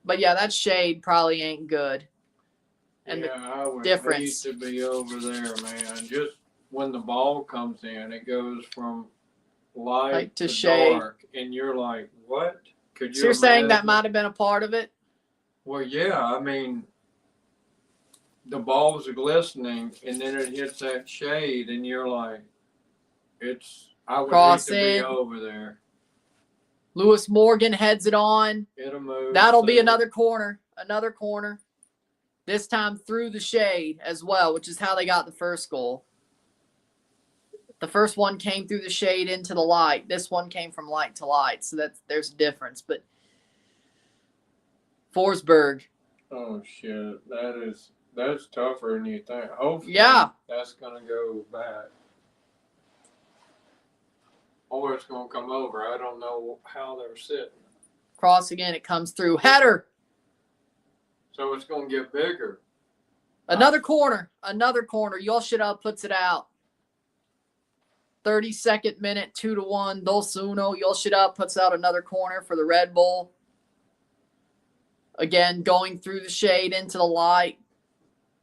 But yeah, that shade probably ain't good. And yeah, I would difference. hate to be over there, man. Just when the ball comes in, it goes from light to to shade. dark, and you're like, what? Could you So you're saying that imagine? might have been a part of it? Well, yeah, I mean, the ball's glistening, and then it hits that shade, and you're like, I would Cross hate to be in. over there. Lewis Morgan heads it on. It'll move. That'll be another corner. Another corner. This time through the shade as well, which is how they got the first goal. The first one came through the shade into the light. This one came from light to light. So there's a difference. But Forsberg. Oh shit. That's tougher than you think. Hopefully that's gonna go back. Or it's gonna come over. I don't know how they're sitting. Cross again, it comes through. Header. So it's gonna get bigger. Another corner. Another corner. Yoshida puts it out. 32nd minute, 2-1. Dos Uno. Yoshida puts out another corner for the Red Bull. Again, going through the shade into the light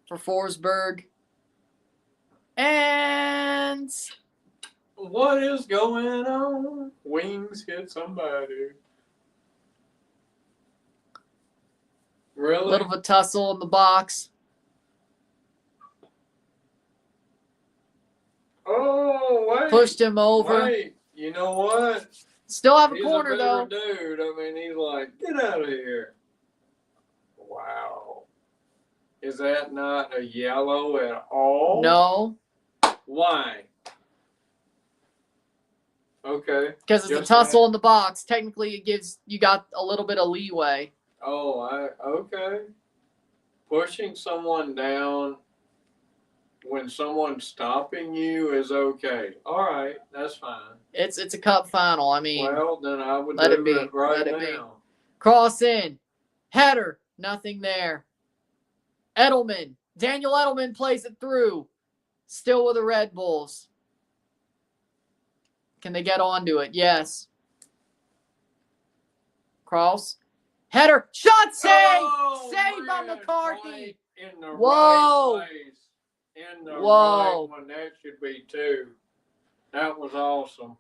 for Forsberg. And what is going on? Wings hit somebody. Really? A little of a tussle in the box. Oh, wait. Pushed him over. Wait, you know what? Still have a He's corner, a though. Dude, I mean, he's like, get out of here. Wow. Is that not a yellow at all? No. Why? Okay. Because it's a tussle in the box. Technically, it gives you got a little bit of leeway. Oh, okay. Pushing someone down when someone's stopping you is okay. All right, that's fine. It's a cup final. I mean, well, then I would let do it be. it right Let it now. be. Cross in. Header. Nothing there. Edelman. Daniel Edelman plays it through. Still with the Red Bulls. Can they get onto it? Yes. Cross. Header. Shot save. Oh, Save by man, McCarthy. right in the Whoa. right place. In the Whoa. right one. That should be 2. That was awesome.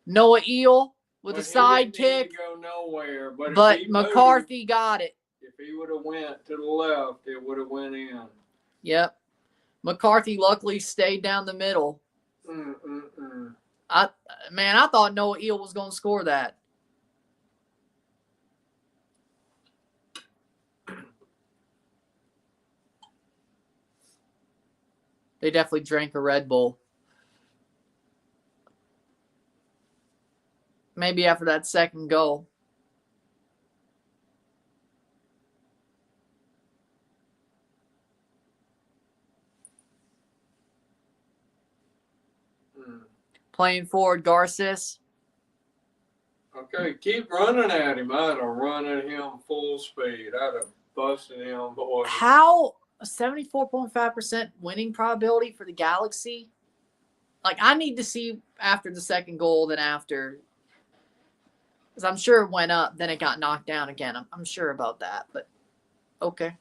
Noah Eel with But a side he didn't need kick. to go nowhere. But But if he McCarthy moved, got it. if he would have went to the left, it would have went in. Yep. McCarthy luckily stayed down the middle. I thought Noah Eel was going to score that. They definitely drank a Red Bull. Maybe after that second goal. Playing forward, Garces. Okay, keep running at him. I'd have run at him full speed. I'd have busted him, boy. How 74.5% winning probability for the Galaxy? Like, I need to see after the second goal than after. Because I'm sure it went up, then it got knocked down again. I'm sure about that, but okay.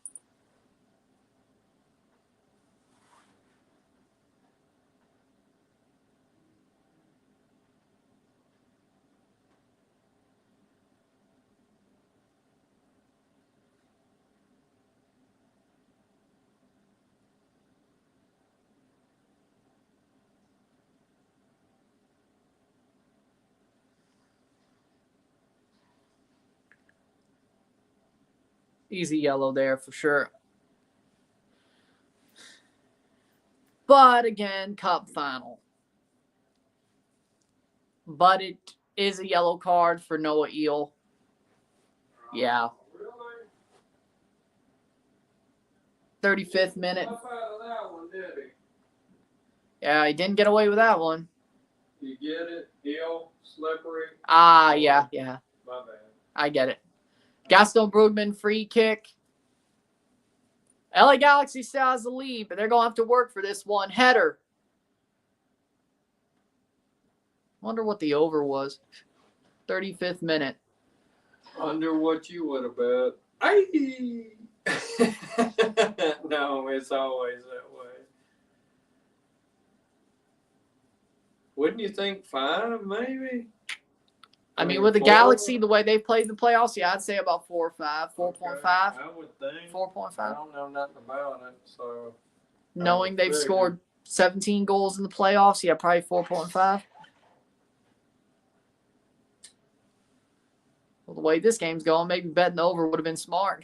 Easy yellow there for sure. But again, cup final. But it is a yellow card for Noah Eel. Yeah. 35th minute. Yeah, he didn't get away with that one. You get it? Eel, slippery. Yeah. My bad. I get it. Gaston Brugman free kick. LA Galaxy still has the lead, but they're going to have to work for this one. Header. Wonder what the over was. 35th minute. Under what you would have bet. Aye. No, it's always that way. Wouldn't you think 5, maybe? I mean, with the 4? Galaxy, the way they played the playoffs, yeah, I'd say about 4 or 5, 4.5. Okay, I would think. 4.5. I don't know nothing about it, so. Knowing they've scored 17 goals in the playoffs, yeah, probably 4.5. Well, the way this game's going, maybe betting over would have been smart.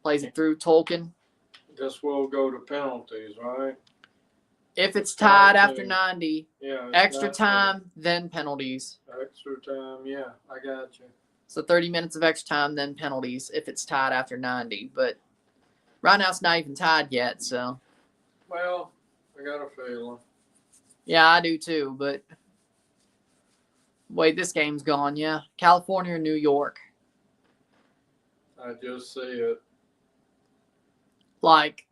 Plays it through Tolkien. Guess we'll go to penalties, right? If it's tied after 90, yeah, extra time, then penalties. Extra time, yeah, I got you. So 30 minutes of extra time, then penalties if it's tied after 90. But right now it's not even tied yet, so. Well, I got a feeling. Yeah, I do too, but wait, this game's gone, yeah. California or New York? I just see it. Like,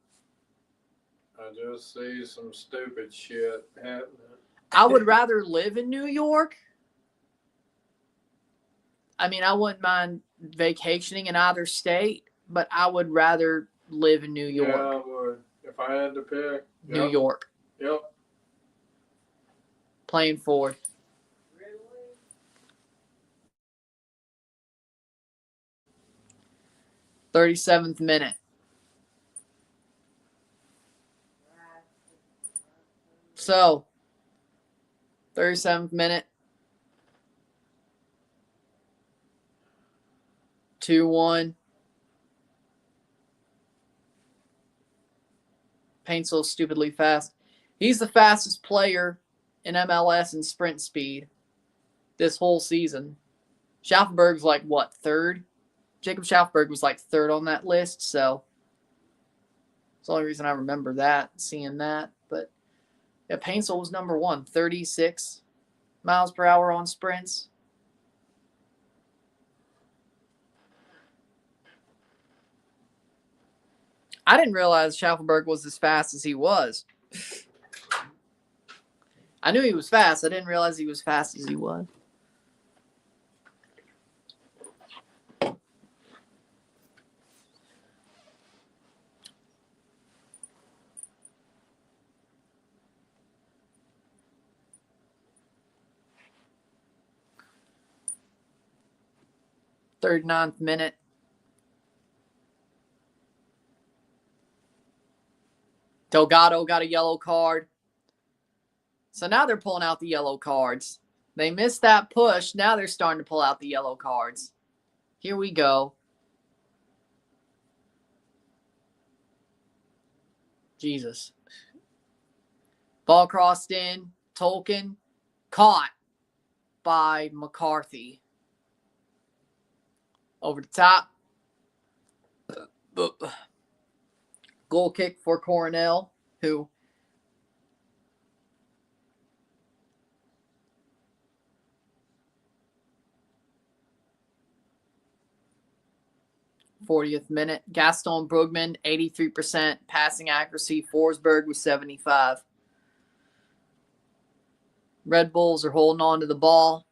I just see some stupid shit happening. I would rather live in New York. I mean, I wouldn't mind vacationing in either state, but I would rather live in New York. Yeah, I would. If I had to pick. New York. Yep. Playing forward. 37th minute. So, 37th minute. 2-1. Paintsville's stupidly fast. He's the fastest player in MLS in sprint speed this whole season. Schaffenberg's like, what, third? Jacob Schaffenberg was like third on that list, so it's the only reason I remember that, seeing that. But yeah, Paintsville was number 1, 36 miles per hour on sprints. I didn't realize Schaffenberg was as fast as he was. I knew he was fast. I didn't realize he was fast as he was. Third-9th minute. Delgado got a yellow card. So now they're pulling out the yellow cards. They missed that push. Now they're starting to pull out the yellow cards. Here we go. Jesus. Ball crossed in. Tolkien. Caught by McCarthy. Over the top. Goal kick for Coronel, who '40th minute. Gaston Brugman, 83% passing accuracy. Forsberg was 75. Red Bulls are holding on to the ball.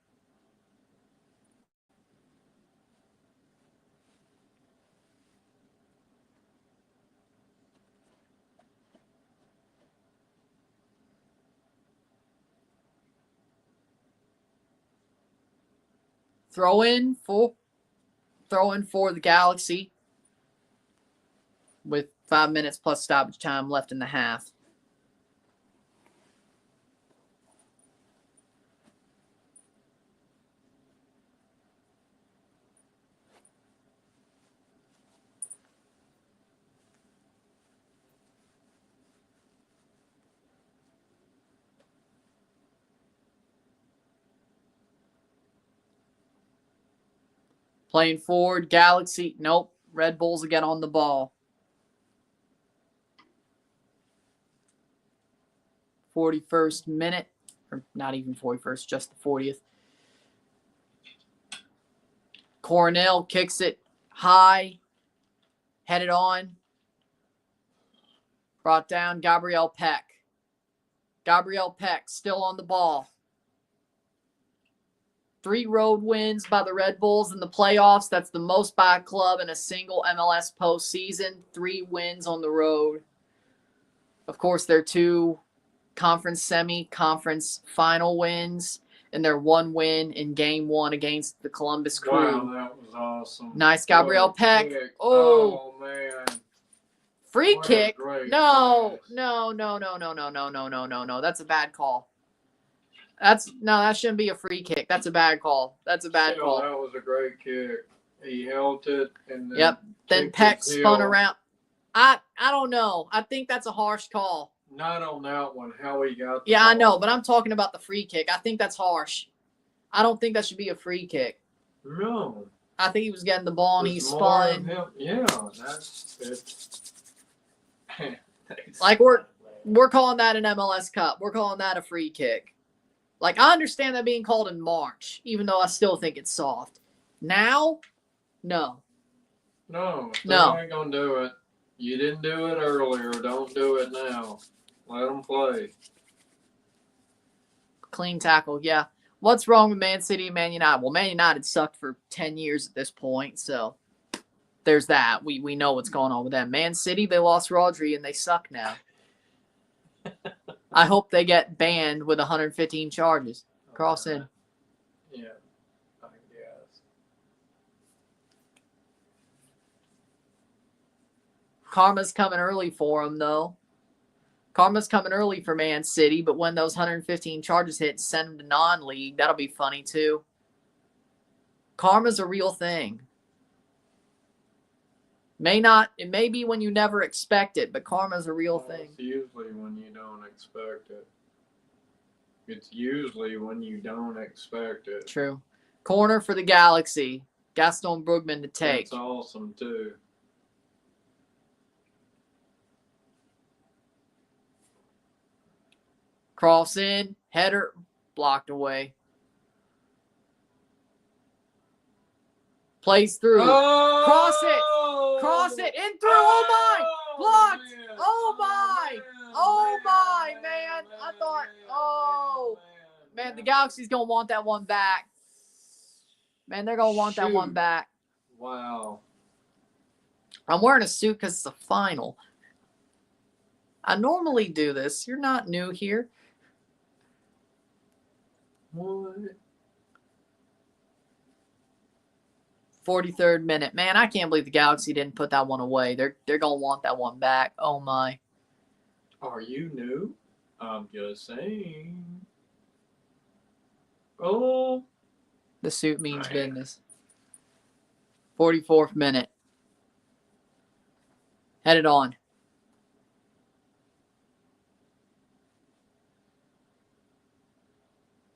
Throw in for the Galaxy with 5 minutes plus stoppage time left in the half. Playing forward, Galaxy. Nope. Red Bulls again on the ball. 41st minute. Or not even 41st, just the 40th. Coronel kicks it high. Headed on. Brought down Gabriel Peck. Gabrielle Peck still on the ball. 3 road wins by the Red Bulls in the playoffs. That's the most by a club in a single MLS postseason. 3 wins on the road. Of course, their 2 conference semi-conference final wins, and their 1 win in game 1 against the Columbus Crew. Wow, that was awesome. Nice Gabrielle Peck. Kick. Oh, man. free What a kick. great No. pass. That's a bad call. That shouldn't be a free kick. That's a bad call. That's a bad Still, call. that was a great kick. He held it and then Yep. Then kicked Peck his spun heel. around. I don't know. I think that's a harsh call. Not on that one. How he got the Yeah, I ball. know, but I'm talking about the free kick. I think that's harsh. I don't think that should be a free kick. No. I think he was getting the ball and he There's more of spun. him. Yeah, that's it. Like we're calling that an MLS Cup. We're calling that a free kick. Like, I understand that being called in March, even though I still think it's soft. Now, no. No. No. They ain't gonna do it. You didn't do it earlier. Don't do it now. Let them play. Clean tackle, yeah. What's wrong with Man City and Man United? Well, Man United sucked for 10 years at this point, so there's that. We know what's going on with them. Man City, they lost Rodri and they suck now. I hope they get banned with 115 charges. Cross in. Yeah, I guess. Karma's coming early for them, though. Karma's coming early for Man City, but when those 115 charges hit, send them to non-league. That'll be funny, too. Karma's a real thing. It may be when you never expect it, but karma's a real thing. It's usually when you don't expect it. It's usually when you don't expect it. True. Corner for the Galaxy. Gaston Brugman to take. That's awesome, too. Cross in. Header. Blocked away. Plays through. Oh! Cross it. In through. Oh, my. Blocked. Man. Oh, my. Oh, my, man. I thought, oh. Man, the Galaxy's going to want that one back. Man, they're going to want that one back. Wow. I'm wearing a suit because it's a final. I normally do this. You're not new here. What? 43rd minute. Man, I can't believe the Galaxy didn't put that one away. They're going to want that one back. Oh, my. Are you new? I'm just saying. Oh. The suit means Man. business. 44th minute. Headed on.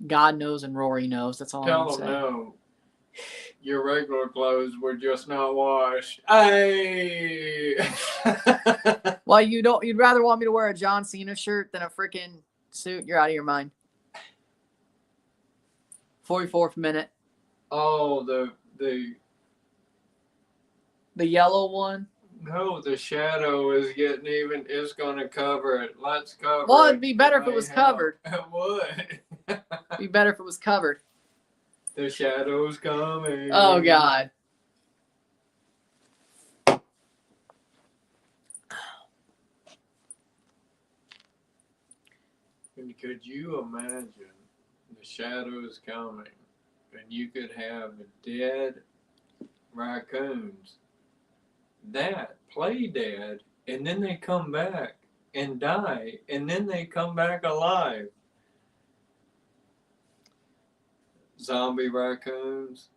God knows and Rory knows. That's all I'm Tell going to them say. no. Your regular clothes were just not washed. Hey! Well, you'd rather want me to wear a John Cena shirt than a freaking suit? You're out of your mind. 44th minute. Oh, the yellow one. No, the shadow is getting even. It's going to cover it. Let's cover it. Well, it'd be better if it was covered. It would. It'd be better if it was covered. The shadow's coming. Oh, God. And could you imagine the shadows coming and you could have dead raccoons that play dead and then they come back and die and then they come back alive? Zombie raccoons?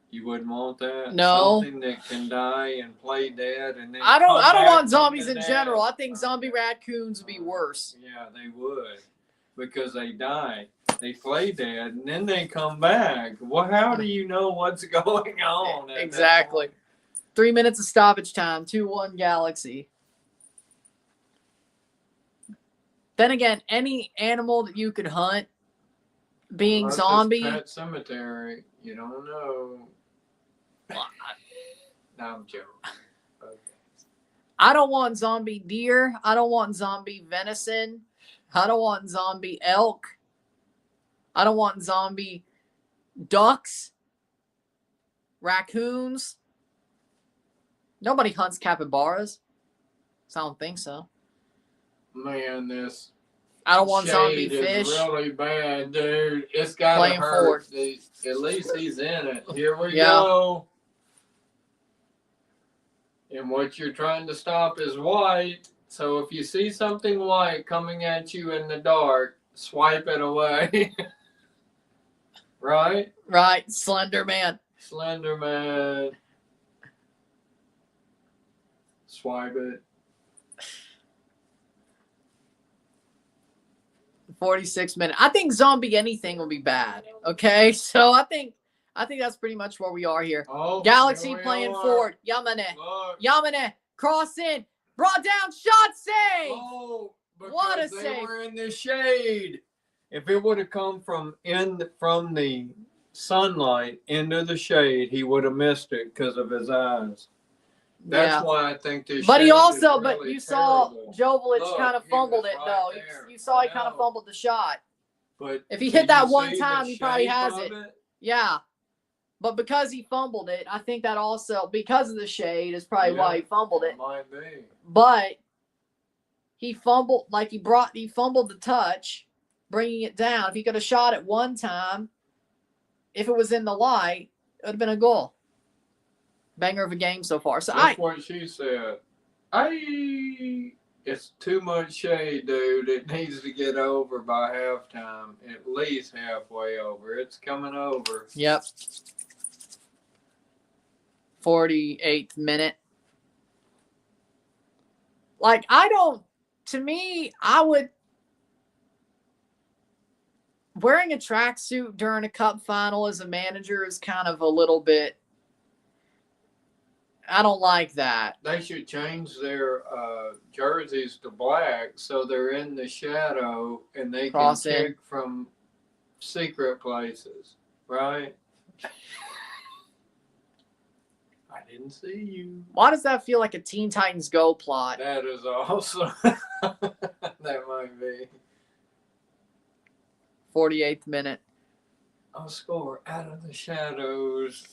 You wouldn't want that? No. Something that can die and play dead and then I don't come back want from zombies the in dead. general. I think zombie raccoons would be worse. Yeah, they would. Because they die. They play dead and then they come back. Well, how do you know what's going on? At Exactly. that 3 minutes of stoppage time. 2-1 Galaxy. Then again, any animal that you could hunt, being Unless zombie. it's Pet Cemetery. You don't know. No, I'm joking. Okay. I don't want zombie deer. I don't want zombie venison. I don't want zombie elk. I don't want zombie ducks, raccoons. Nobody hunts capybaras. So I don't think so. Man, this I don't want zombie shade is fish. really bad, dude. It's gotta Playing hurt. forward. At least he's in it. Here we Yeah. go. And what you're trying to stop is white. So if you see something white coming at you in the dark, swipe it away. Right? Right, Slender Man. Slender Man. Swipe it. 46 minutes. I think zombie anything will be bad. Okay, so I think that's pretty much where we are here. Oh, Galaxy here we playing are. forward. Yamane. Look. Yamane. Cross in. Brought down. Shot save. Oh, because What a they save. were in the shade. If it would have come from the sunlight into the shade, he would have missed it because of his eyes. That's why I think this. But shade he also, is really you saw terrible. Jovelich Look, kind of he fumbled was it right though. there. You saw I he kind of know. fumbled the shot. But If he can hit that you one see time, the he probably shape has of it. Yeah. But because he fumbled it, I think that also, because of the shade, is probably why he fumbled it. Might be. But he fumbled, like he fumbled the touch, bringing it down. If he could have shot it one time, if it was in the light, it would have been a goal. Banger of a game so far. So That's what she said. It's too much shade, dude. It needs to get over by halftime. At least halfway over. It's coming over. Yep. 48th minute. Like, to me, I would, wearing a tracksuit during a cup final as a manager is kind of a little bit, I don't like that. They should change their jerseys to black so they're in the shadow and they Cross can in. kick from secret places, right? I didn't see you. Why does that feel like a Teen Titans Go plot? That is awesome. That might be. 48th minute. I'll score out of the shadows.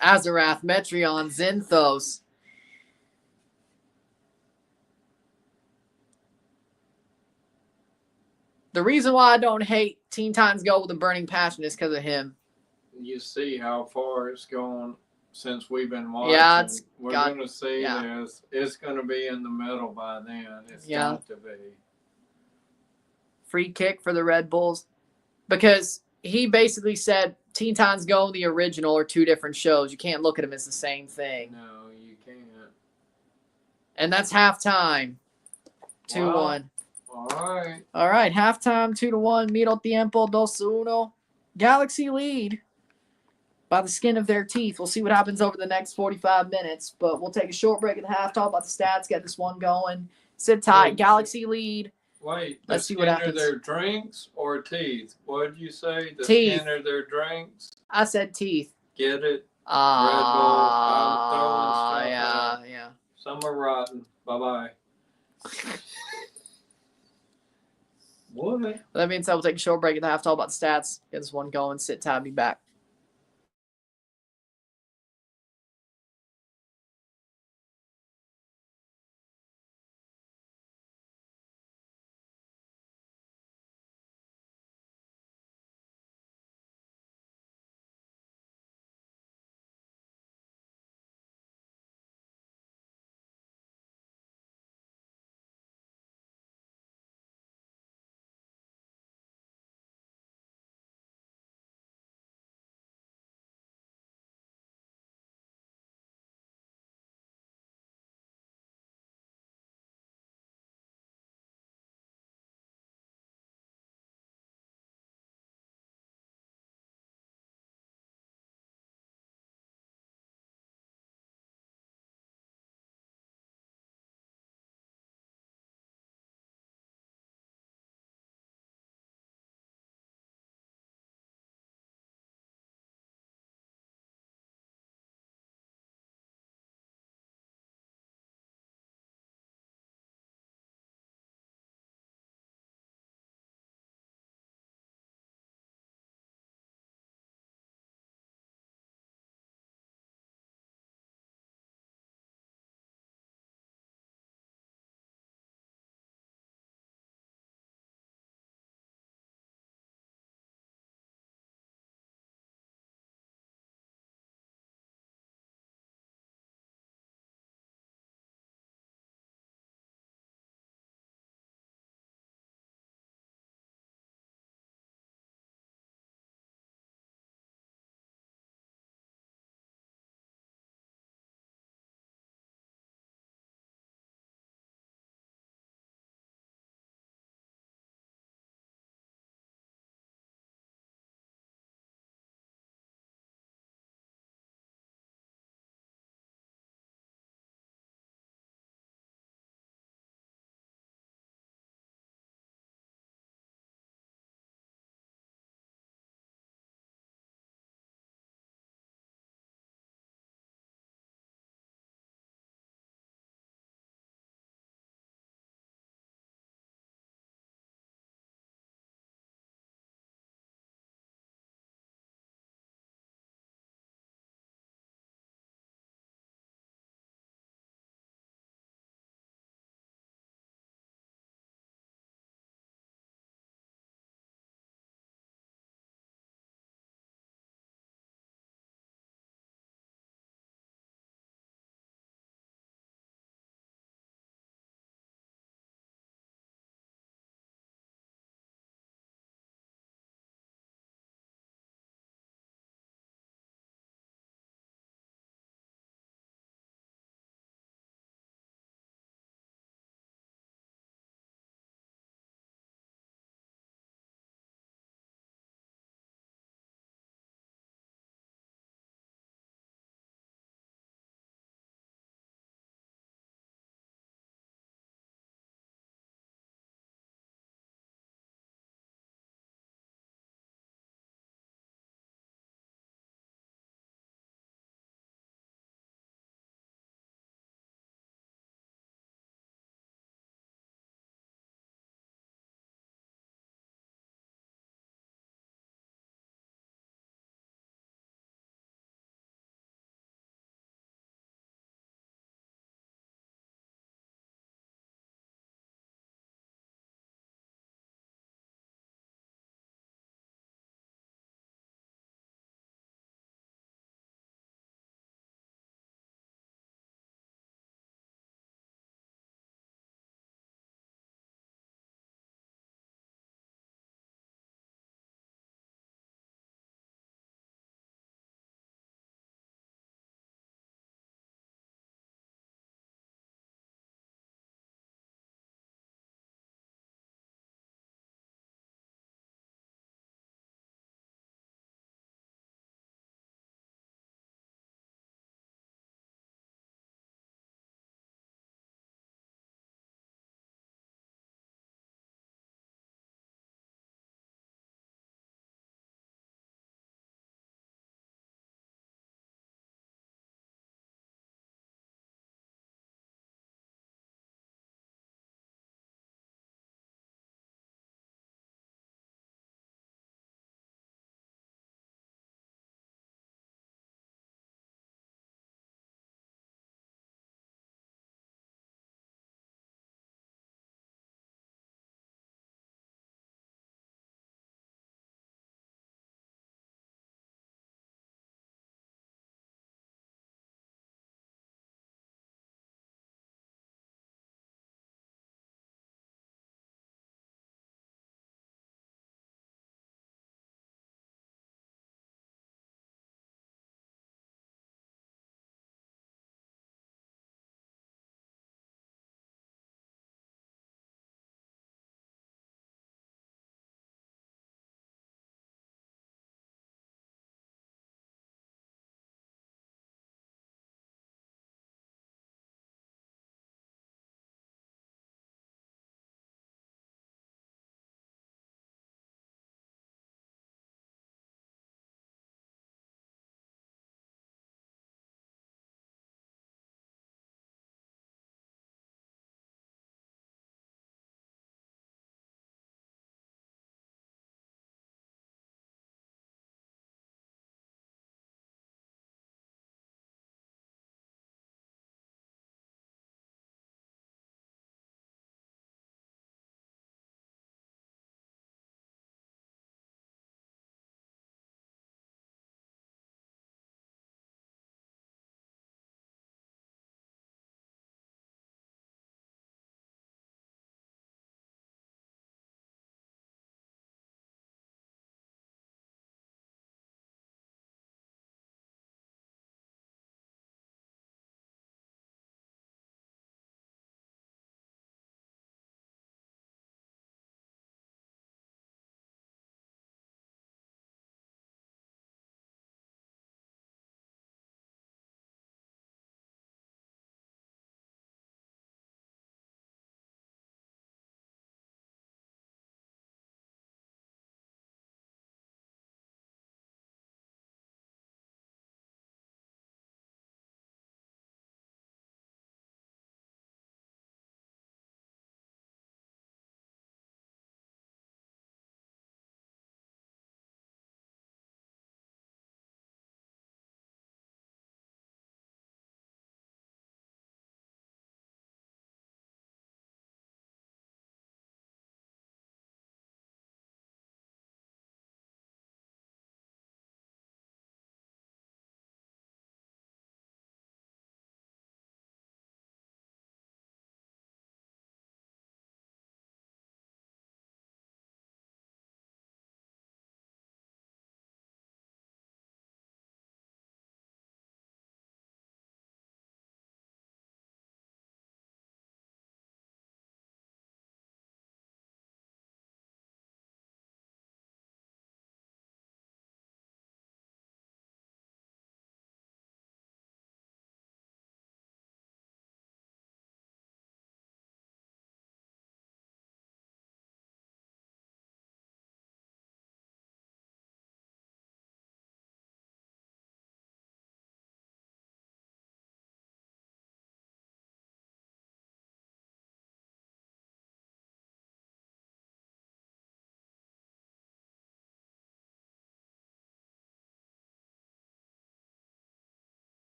Azarath, Metreon, Zinthos. The reason why I don't hate Teen Titans Go with a burning passion is because of him. You see how far it's gone since we've been watching. Yeah, we're going to see this. It's going to be in the middle by then. It's got to be. Free kick for the Red Bulls. Because he basically said Teen Titans Go and the original are two different shows. You can't look at them as the same thing. No, you can't. And that's halftime. 2-1. All right, halftime 2-1. Miro tiempo 2-1. Galaxy lead by the skin of their teeth. We'll see what happens over the next 45 minutes. But we'll take a short break at the half, talk about the stats, get this one going. Sit tight. Galaxy lead. Wait, let's see what happens. Their drinks or teeth? What did you say? The teeth. skin of their drinks? I said teeth. Get it? Yeah. Some are rotten. Bye-bye. What? That being said, we'll take a short break at the half, talk about the stats, get this one going, sit tight, be back.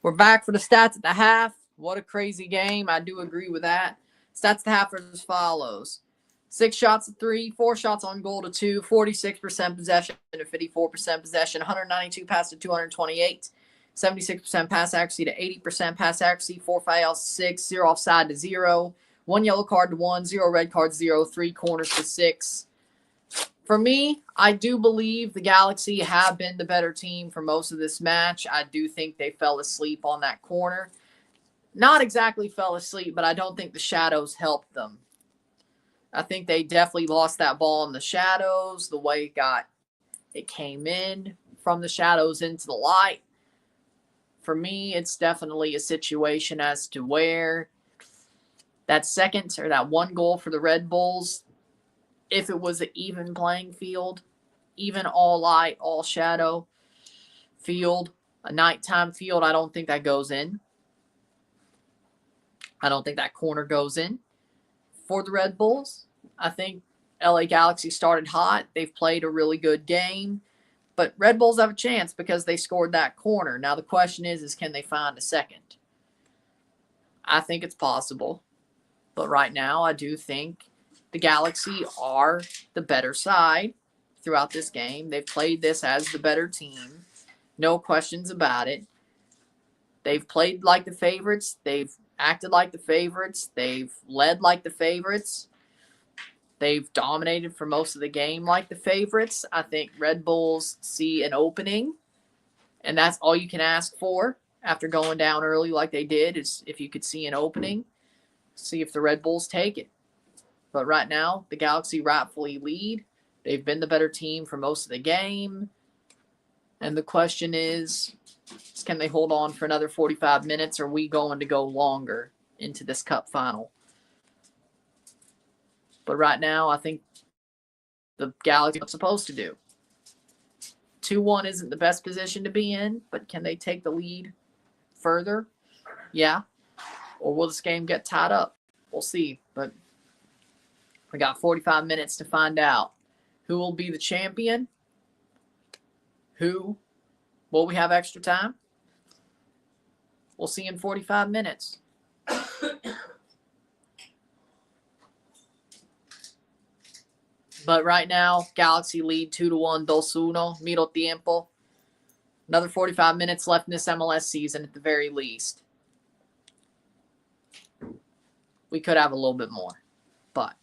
We're back for the stats at the half. What a crazy game. I do agree with that. Stats at the half are as follows. 6 shots to 3, 4 shots on goal to 2, 46% possession to 54% possession, 192 pass to 228, 76% pass accuracy to 80% pass accuracy, 4 fouls to 6, 0 offside to 0, 1 yellow card to 1, 0 red cards 0, 3 corners to 6. For me, I do believe the Galaxy have been the better team for most of this match. I do think they fell asleep on that corner. Not exactly fell asleep, but I don't think the shadows helped them. I think they definitely lost that ball in the shadows, the way it came in from the shadows into the light. For me, it's definitely a situation as to where that second or that one goal for the Red Bulls, if it was an even playing field, even all light, all shadow field, a nighttime field, I don't think that goes in. I don't think that corner goes in for the Red Bulls. I think LA Galaxy started hot. They've played a really good game. But Red Bulls have a chance because they scored that corner. Now the question is can they find a second? I think it's possible. But right now I do think the Galaxy are the better side throughout this game. They've played this as the better team. No questions about it. They've played like the favorites. They've acted like the favorites. They've led like the favorites. They've dominated for most of the game like the favorites. I think Red Bulls see an opening, and that's all you can ask for after going down early like they did, is if you could see an opening, see if the Red Bulls take it. But right now, the Galaxy rightfully lead. They've been the better team for most of the game. And the question is can they hold on for another 45 minutes, or are we going to go longer into this cup final? But right now, I think the Galaxy are supposed to do. 2-1 isn't the best position to be in, but can they take the lead further? Yeah. Or will this game get tied up? We'll see. But we got 45 minutes to find out who will be the champion. Who will we have extra time? We'll see in 45 minutes. But right now, Galaxy lead 2-1, 2-1, miro tiempo. Another 45 minutes left in this MLS season at the very least. We could have a little bit more, but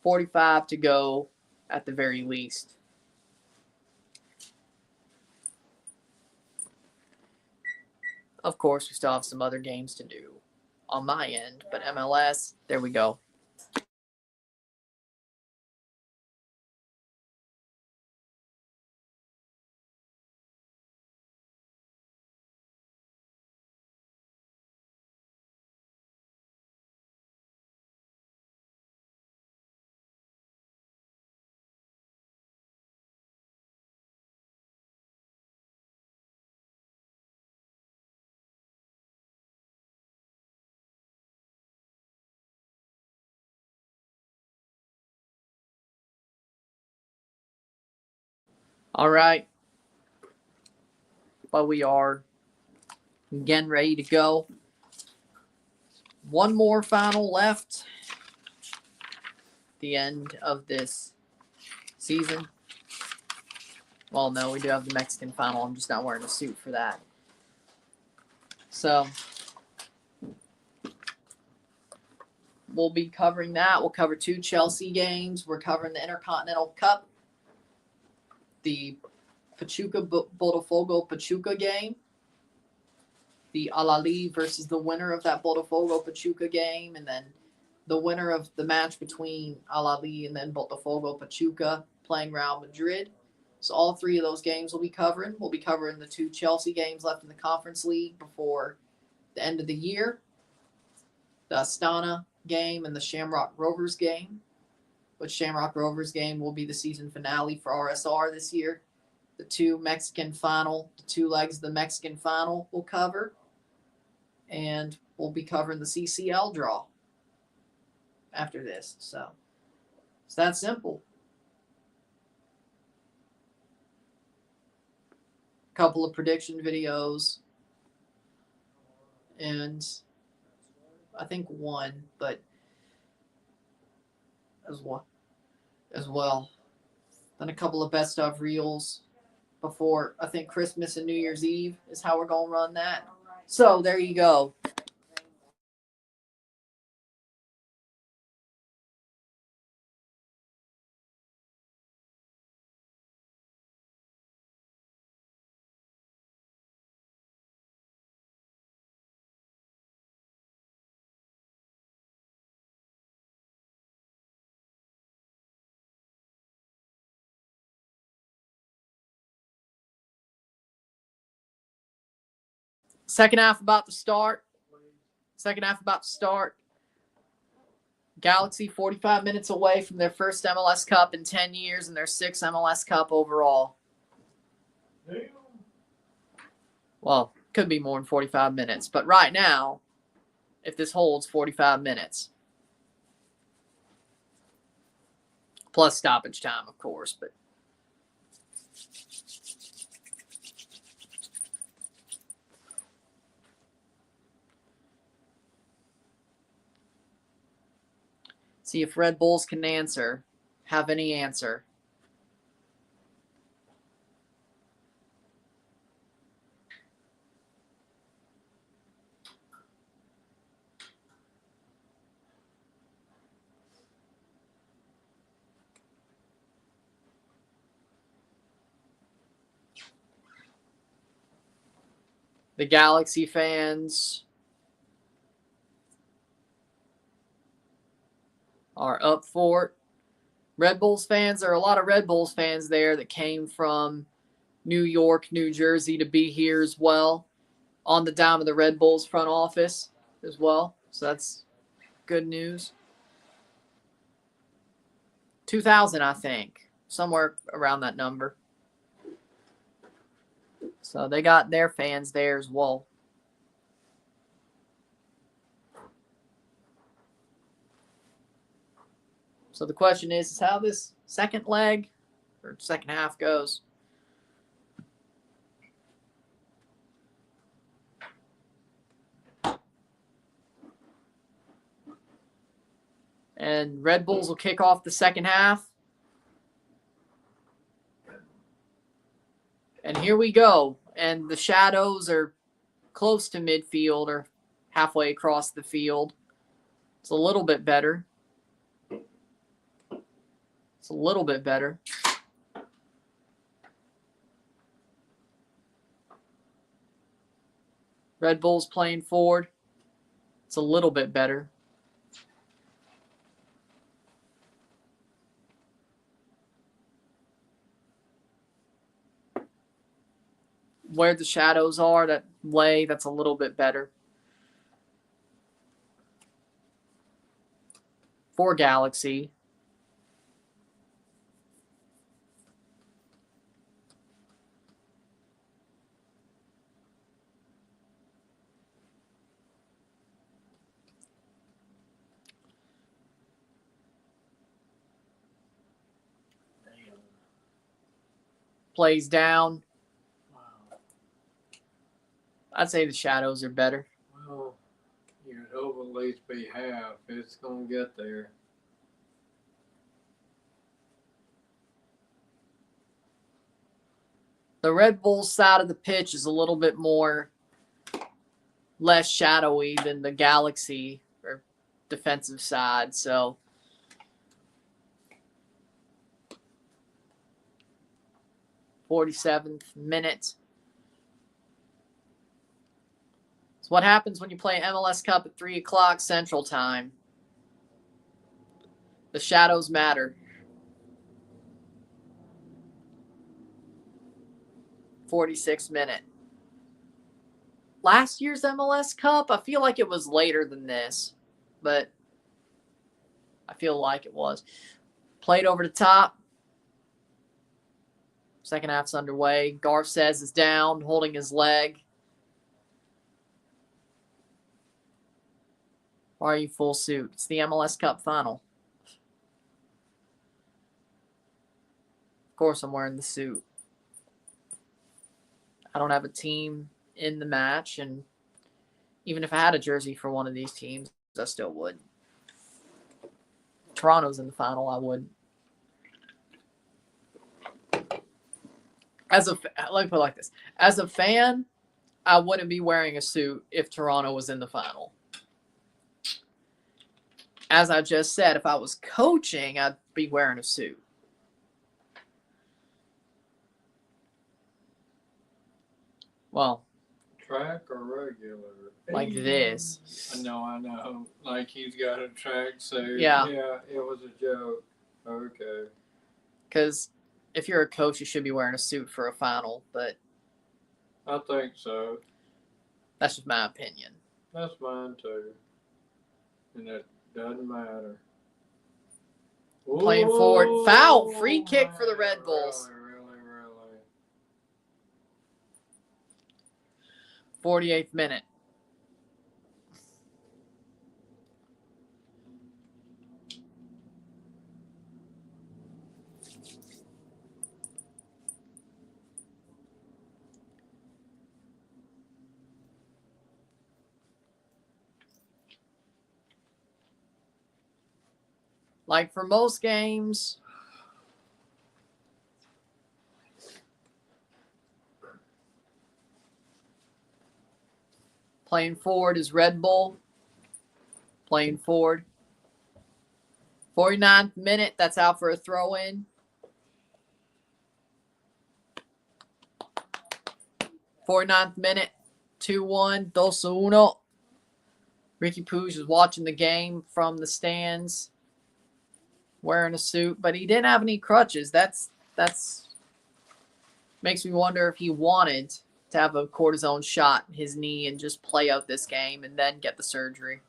45 to go at the very least. Of course, we still have some other games to do on my end, but MLS, there we go. All right. But we are again ready to go. One more final left. The end of this season. Well, no, we do have the Mexican final. I'm just not wearing a suit for that. So we'll be covering that. We'll cover 2 Chelsea games. We're covering the Intercontinental Cup, the Pachuca Botafogo Pachuca game, the Al-Ahly versus the winner of that Botafogo Pachuca game, and then the winner of the match between Al-Ahly and then Botafogo Pachuca playing Real Madrid. So all 3 of those games we'll be covering. We'll be covering the 2 Chelsea games left in the Conference League before the end of the year, the Astana game and the Shamrock Rovers game, which Shamrock Rovers game will be the season finale for RSR this year. The 2 Mexican final, the 2 legs of the Mexican final we'll cover. And we'll be covering the CCL draw after this. So it's that simple. Couple of prediction videos. and I think one, but as well. Then a couple of best of reels before I think Christmas and New Year's Eve is how we're gonna run that. So there you go. Second half about to start. Galaxy 45 minutes away from their first MLS Cup in 10 years and their sixth MLS Cup overall. Well, could be more than 45 minutes, but right now, if this holds, 45 minutes. Plus stoppage time, of course, but see if Red Bulls can have any answer. The Galaxy fans are up for it. Red Bulls fans, there are a lot of Red Bulls fans there that came from New York, New Jersey to be here as well, on the dime of the Red Bulls front office as well. So that's good news. 2,000, I think, somewhere around that number. So they got their fans there as well. So the question is how this second leg or second half goes. And Red Bulls will kick off the second half. And here we go. And the Shadows are close to midfield or halfway across the field. It's a little bit better. Red Bulls playing forward. It's a little bit better. Where the Shadows are, that way, that's a little bit better. For Galaxy. Plays down. I'd say the Shadows are better. Well, you'd hope at least be half. It's going to get there. The Red Bulls side of the pitch is a little bit less shadowy than the Galaxy or defensive side. So 47th minute. It's what happens when you play MLS Cup at 3 o'clock Central Time. The shadows matter. 46th minute. Last year's MLS Cup, I feel like it was later than this, but I feel like it was. Played over the top. Second half's underway. Garces is down, holding his leg. Why are you full suit? It's the MLS Cup Final. Of course I'm wearing the suit. I don't have a team in the match, and Even if I had a jersey for one of these teams, I still would. Toronto's in the final, I would. Let me put it like this. As a fan, I wouldn't be wearing a suit if Toronto was in the final. As I just said, if I was coaching, I'd be wearing a suit. Well, track or regular? Like this. I know. Like he's got a track suit. Yeah. Yeah, it was a joke. Okay. Because if you're a coach, you should be wearing a suit for a final, but I think so. that's just my opinion. That's mine too. And it doesn't matter. Playing forward. Foul. Free kick for the Red Bulls. Really. 48th minute. Like for most games, playing forward is Red Bull. Playing forward. 49th minute, that's out for a throw-in. 49th minute, 2-1, 2-1. Ricky Puig was watching the game from the stands, wearing a suit, but he didn't have any crutches. That's makes me wonder if he wanted to have a cortisone shot in his knee and just play out this game and then get the surgery.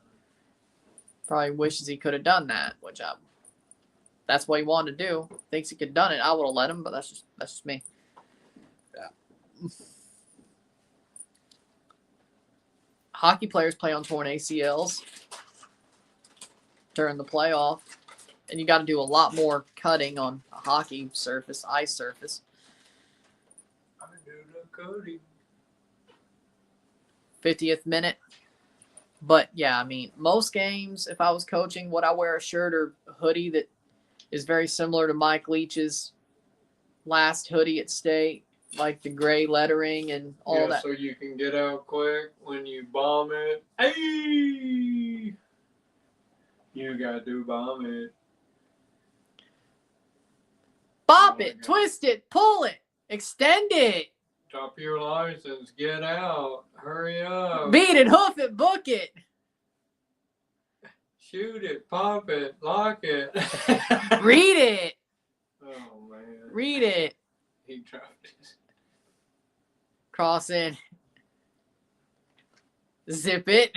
Probably wishes he could have done that, which that's what he wanted to do. Thinks he could have done it. I would have let him, but that's just me. Yeah. Hockey players play on torn ACLs during the playoff, and you got to do a lot more cutting on a hockey surface, ice surface. I do the coding. 50th minute. But, yeah, I mean, most games, if I was coaching, would I wear a shirt or a hoodie that is very similar to Mike Leach's last hoodie at State, like the gray lettering and all that? So you can get out quick when you bomb it. Hey! You got to do bomb it. Bop it, twist it, pull it, extend it. Drop your license, get out, hurry up. Beat it, hoof it, book it. Shoot it, pop it, lock it. Read it. Oh, man. Read it. He dropped it. Cross in. Zip it.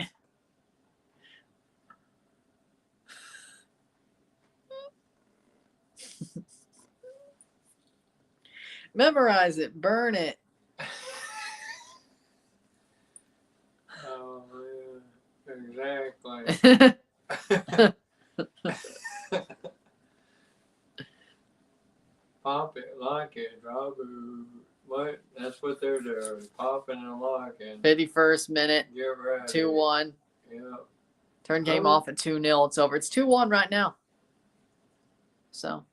Memorize it, burn it. Oh, yeah. Exactly. Pop it, lock it, drop it. What? That's what they're doing. Popping and locking. 51st minute. Get ready. 2-1. Yeah. Turn game off at 2-0. It's over. It's 2-1 right now. So.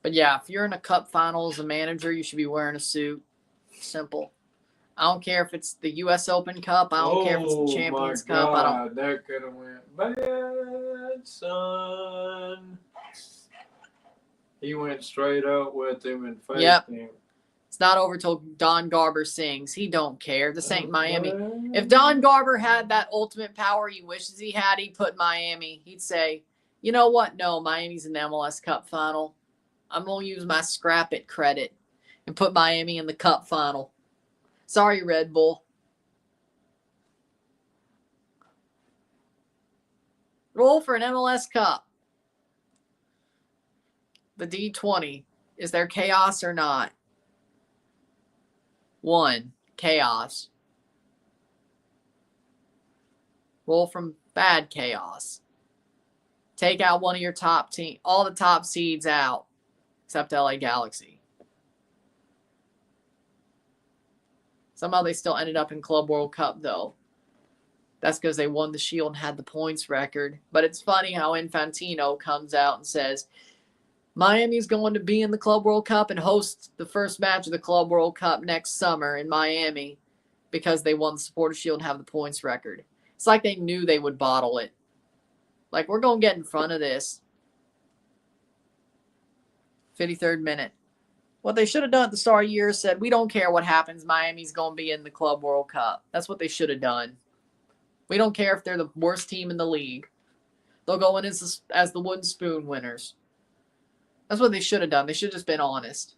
But yeah, if you're in a cup final as a manager, you should be wearing a suit. Simple. I don't care if it's the U.S. Open Cup. I don't care if it's the Champions Cup. God, I don't. That could have went bad, son. He went straight up with him and faced him. It's not over till Don Garber sings. He don't care. This ain't Miami. If Don Garber had that ultimate power he wishes he had, he'd put Miami. He'd say, you know what? No, Miami's in the MLS Cup Final. I'm going to use my scrap it credit and put Miami in the Cup Final. Sorry, Red Bull. Roll for an MLS Cup. The D20. Is there chaos or not? 1. Chaos. Roll from bad chaos. Take out one of your top team, all the top seeds out, except LA Galaxy. Somehow they still ended up in Club World Cup, though. That's because they won the Shield and had the points record. But it's funny how Infantino comes out and says, Miami's going to be in the Club World Cup and host the first match of the Club World Cup next summer in Miami because they won the Supporters Shield and have the points record. It's like they knew they would bottle it. Like, we're going to get in front of this. 53rd minute. What they should have done at the start of the year is said, we don't care what happens. Miami's going to be in the Club World Cup. That's what they should have done. We don't care if they're the worst team in the league. They'll go in as the wooden spoon winners. That's what they should have done. They should have just been honest.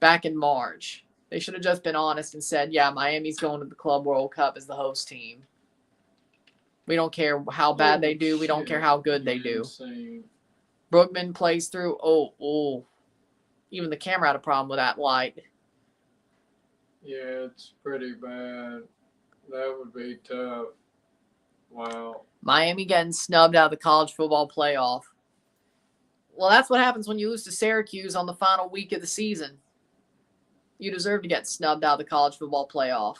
Back in March. They should have just been honest and said, yeah, Miami's going to the Club World Cup as the host team. We don't care how bad they do. We don't care how good they do. Insane. Brugman plays through. Oh. Even the camera had a problem with that light. Yeah, it's pretty bad. That would be tough. Wow. Miami getting snubbed out of the college football playoff. Well, that's what happens when you lose to Syracuse on the final week of the season. You deserve to get snubbed out of the college football playoff.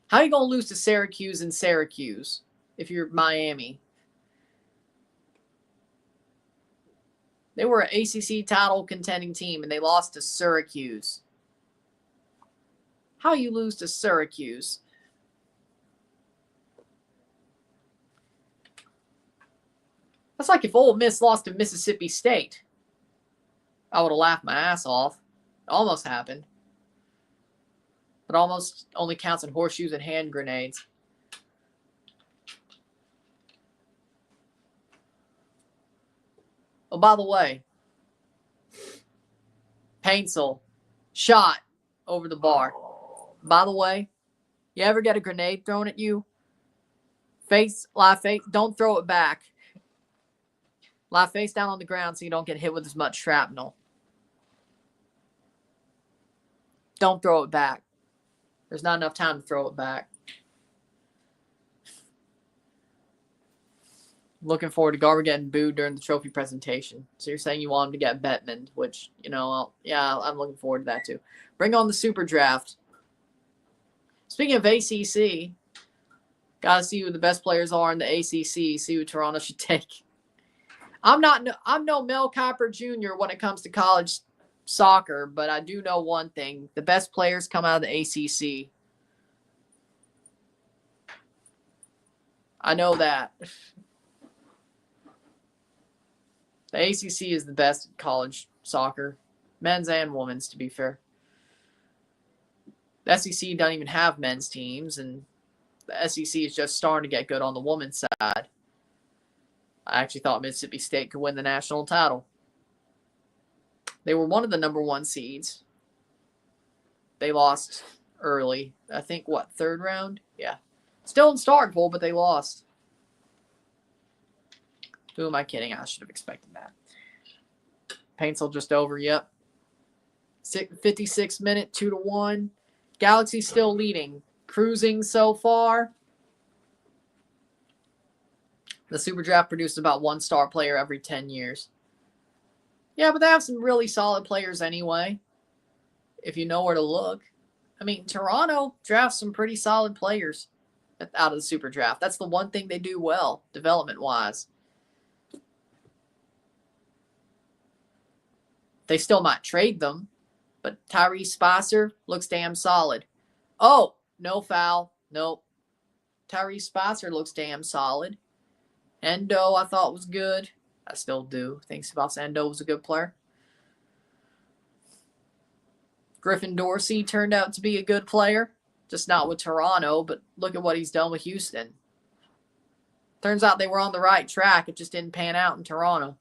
How are you going to lose to Syracuse in Syracuse if you're Miami? They were an ACC title contending team, and they lost to Syracuse. How you lose to Syracuse? That's like if Ole Miss lost to Mississippi State. I would have laughed my ass off. It almost happened. But almost only counts in horseshoes and hand grenades. Oh, by the way, Paintsel shot over the bar. By the way, you ever get a grenade thrown at you? Lie face, don't throw it back. Lie face down on the ground so you don't get hit with as much shrapnel. Don't throw it back. There's not enough time to throw it back. Looking forward to Garber getting booed during the trophy presentation. So you're saying you want him to get Bettman, which, yeah, I'm looking forward to that too. Bring on the super draft. Speaking of ACC, got to see who the best players are in the ACC, see who Toronto should take. I'm no Mel Kiper Jr. when it comes to college soccer, but I do know one thing. The best players come out of the ACC. I know that. The ACC is the best college soccer, men's and women's, to be fair. The SEC doesn't even have men's teams, and the SEC is just starting to get good on the women's side. I actually thought Mississippi State could win the national title. They were one of the number one seeds. They lost early. I think, third round? Yeah. Still in Starkville, but they lost. Who am I kidding? I should have expected that. Paintsel just over, yep. 56 minute, 2-1. Galaxy still leading. Cruising so far. The Super Draft produces about one star player every 10 years. Yeah, but they have some really solid players anyway, if you know where to look. I mean, Toronto drafts some pretty solid players out of the Super Draft. That's the one thing they do well, development-wise. They still might trade them, but Tyrese Spicer looks damn solid. Oh, no foul. Nope. Tyrese Spicer looks damn solid. Endo, I thought was good. I still do. I think Sebastian Endo was a good player. Griffin Dorsey turned out to be a good player. Just not with Toronto, but look at what he's done with Houston. Turns out they were on the right track. It just didn't pan out in Toronto.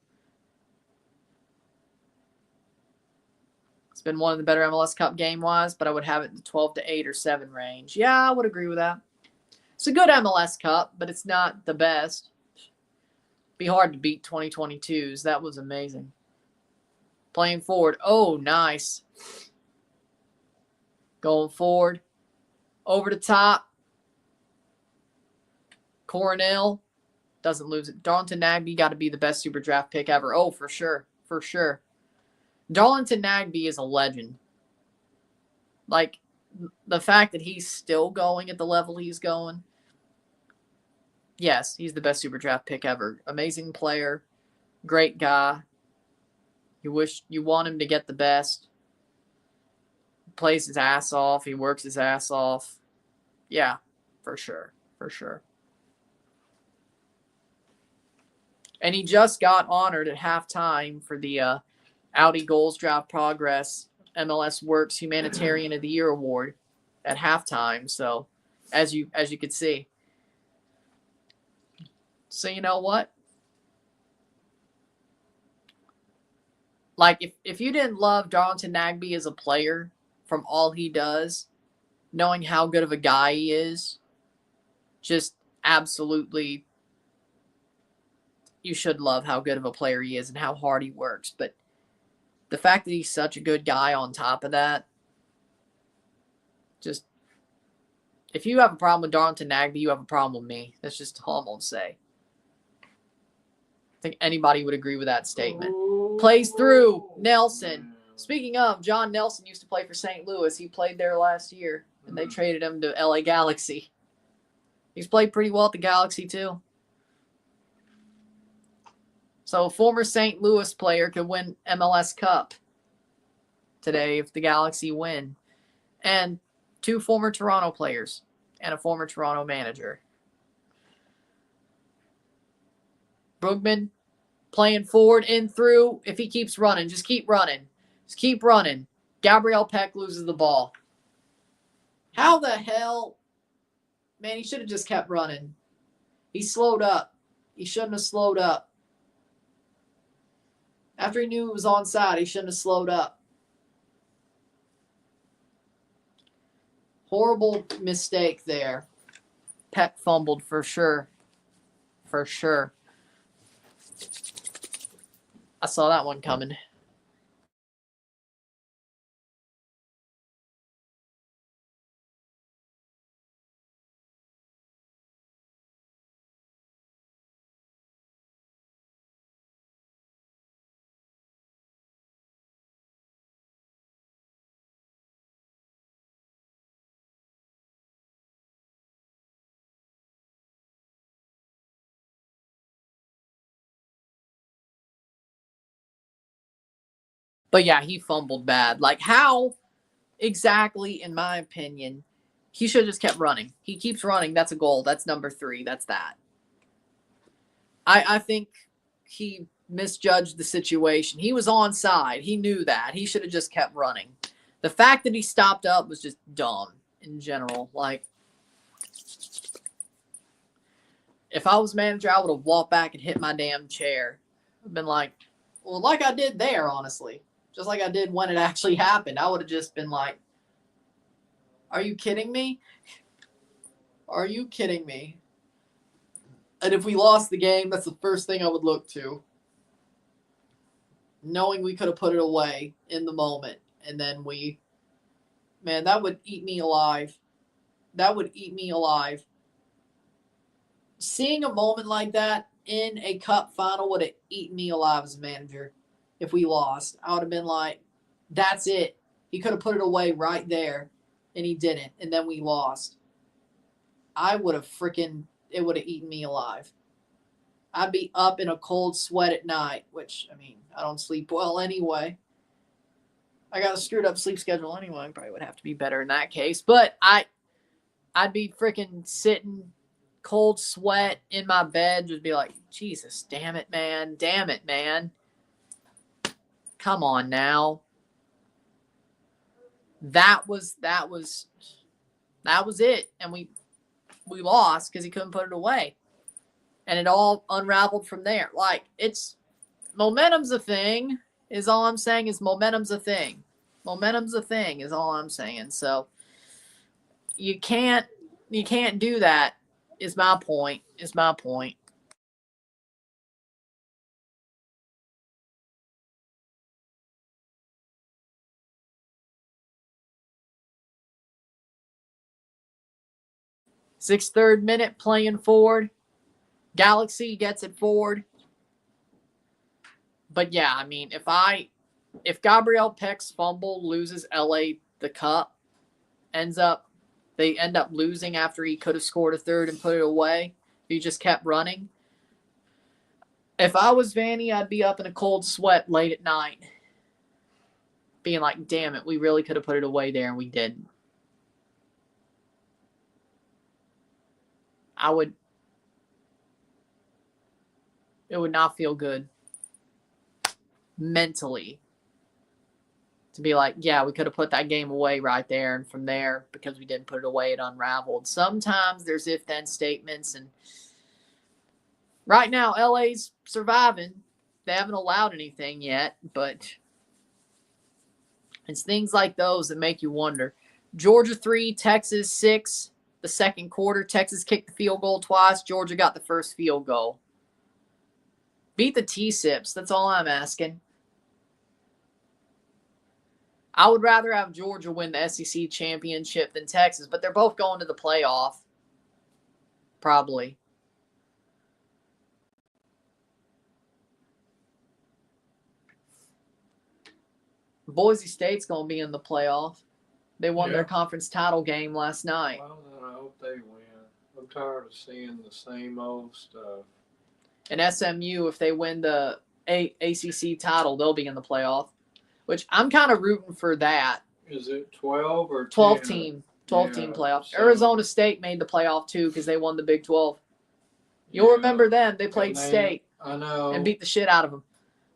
It's been one of the better MLS Cup game-wise, but I would have it in the 12 to 8 or 7 range. Yeah, I would agree with that. It's a good MLS Cup, but it's not the best. Be hard to beat 2022's. That was amazing. Playing forward. Oh, nice. Going forward. Over the top. Coronel doesn't lose it. Darlington Nagbe got to be the best super draft pick ever. Oh, for sure. For sure. Darlington Nagbe is a legend. Like, the fact that he's still going at the level he's going, yes, he's the best super draft pick ever. Amazing player. Great guy. You want him to get the best. Plays his ass off. He works his ass off. Yeah, for sure. For sure. And he just got honored at halftime for the Audi Goals Draft Progress MLS Works Humanitarian of the Year Award at halftime. So, as you could see. So, you know what? Like, if you didn't love Darlington Nagbe as a player from all he does, knowing how good of a guy he is, just absolutely, you should love how good of a player he is and how hard he works. But the fact that he's such a good guy on top of that, just, if you have a problem with Darlington Nagbe, you have a problem with me. That's just all I'm going to say. I think anybody would agree with that statement. Plays through Nelson. Speaking of, John Nelson used to play for St. Louis. He played there last year, and they traded him to LA Galaxy. He's played pretty well at the Galaxy, too. So a former St. Louis player could win MLS Cup today if the Galaxy win. And 2 former Toronto players and a former Toronto manager. Brugman playing forward in through. If he keeps running, just keep running. Just keep running. Gabriel Peck loses the ball. How the hell? Man, he should have just kept running. He slowed up. He shouldn't have slowed up. After he knew it was onside, he shouldn't have slowed up. Horrible mistake there. Peck fumbled for sure. For sure. I saw that one coming. But yeah, he fumbled bad. Like, how exactly, in my opinion, he should have just kept running. He keeps running. That's a goal. That's number 3. That's that. I think he misjudged the situation. He was onside. He knew that. He should have just kept running. The fact that he stopped up was just dumb in general. Like, if I was manager, I would have walked back and hit my damn chair. I've been like, well, like I did there, honestly. Just like I did when it actually happened. I would have just been like, are you kidding me? Are you kidding me? And if we lost the game, that's the first thing I would look to. Knowing we could have put it away in the moment. And then man, that would eat me alive. That would eat me alive. Seeing a moment like that in a cup final would have eaten me alive as a manager. If we lost, I would have been like, that's it. He could have put it away right there, and he didn't. And then we lost. It would have eaten me alive. I'd be up in a cold sweat at night, which, I mean, I don't sleep well anyway. I got a screwed up sleep schedule anyway. Probably would have to be better in that case. But I'd be freaking sitting cold sweat in my bed, just be like, Jesus, damn it, man. Damn it, man. Come on now. That was it. And we lost because he couldn't put it away. And it all unraveled from there. Like, momentum's a thing, is all I'm saying. Is momentum's a thing. Momentum's a thing, is all I'm saying. So you can't do that, is my point. Is my point. Third minute playing forward. Galaxy gets it forward. But yeah, I mean, if Gabriel Peck's fumble loses LA the cup, they end up losing after he could have scored a third and put it away. He just kept running. If I was Vanny, I'd be up in a cold sweat late at night, being like, damn it, we really could have put it away there and we didn't. It would not feel good mentally to be like, yeah, we could have put that game away right there, and from there, because we didn't put it away, it unraveled. Sometimes there's if-then statements, and right now, LA's surviving. They haven't allowed anything yet, but it's things like those that make you wonder. Georgia 3, Texas 6, the second quarter. Texas kicked the field goal twice. Georgia got the first field goal. Beat the T-Sips. That's all I'm asking. I would rather have Georgia win the SEC championship than Texas, but they're both going to the playoff. Probably. Boise State's going to be in the playoff. They won their conference title game last night. Well, then I hope they win. I'm tired of seeing the same old stuff. And SMU, if they win the ACC title, they'll be in the playoff, which I'm kind of rooting for that. Is it 12 or 12 10? team? 12-team playoff. So Arizona State made the playoff, too, because they won the Big 12. You'll remember them. They played State. I know. And beat the shit out of them.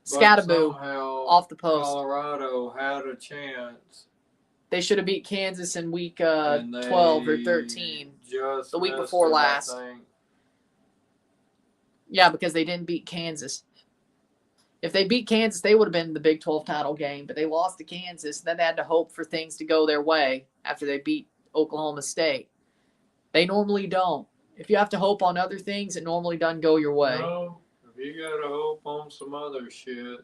Scataboo off the post. Colorado had a chance. They should have beat Kansas in week 12 or 13. Just the week before last. Yeah, because they didn't beat Kansas. If they beat Kansas, they would have been in the Big 12 title game, but they lost to Kansas. Then they had to hope for things to go their way after they beat Oklahoma State. They normally don't. If you have to hope on other things, it normally doesn't go your way. No, if you got to hope on some other shit,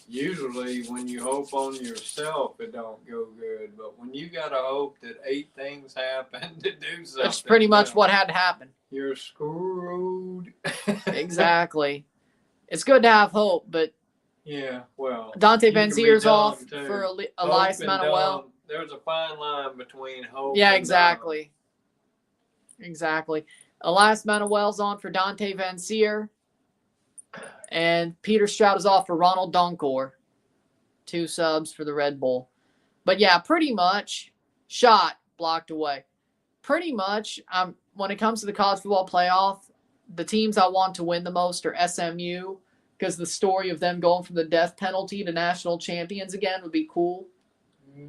usually when you hope on yourself, it don't go good. But when you got to hope that 8 things happen to do something. That's pretty much what had to happen. You're screwed. Exactly. It's good to have hope, but yeah, well. Dante Van Zier's off for Elias Manuel. There's a fine line between hope Yeah, and exactly. Exactly. Elias Manuel's on for Dante Van Zier. And Peter Stroud is off for Ronald Donkor. 2 subs for the Red Bull. But yeah, pretty much shot blocked away. Pretty much, when it comes to the college football playoff, the teams I want to win the most are SMU, because the story of them going from the death penalty to national champions again would be cool. Yeah.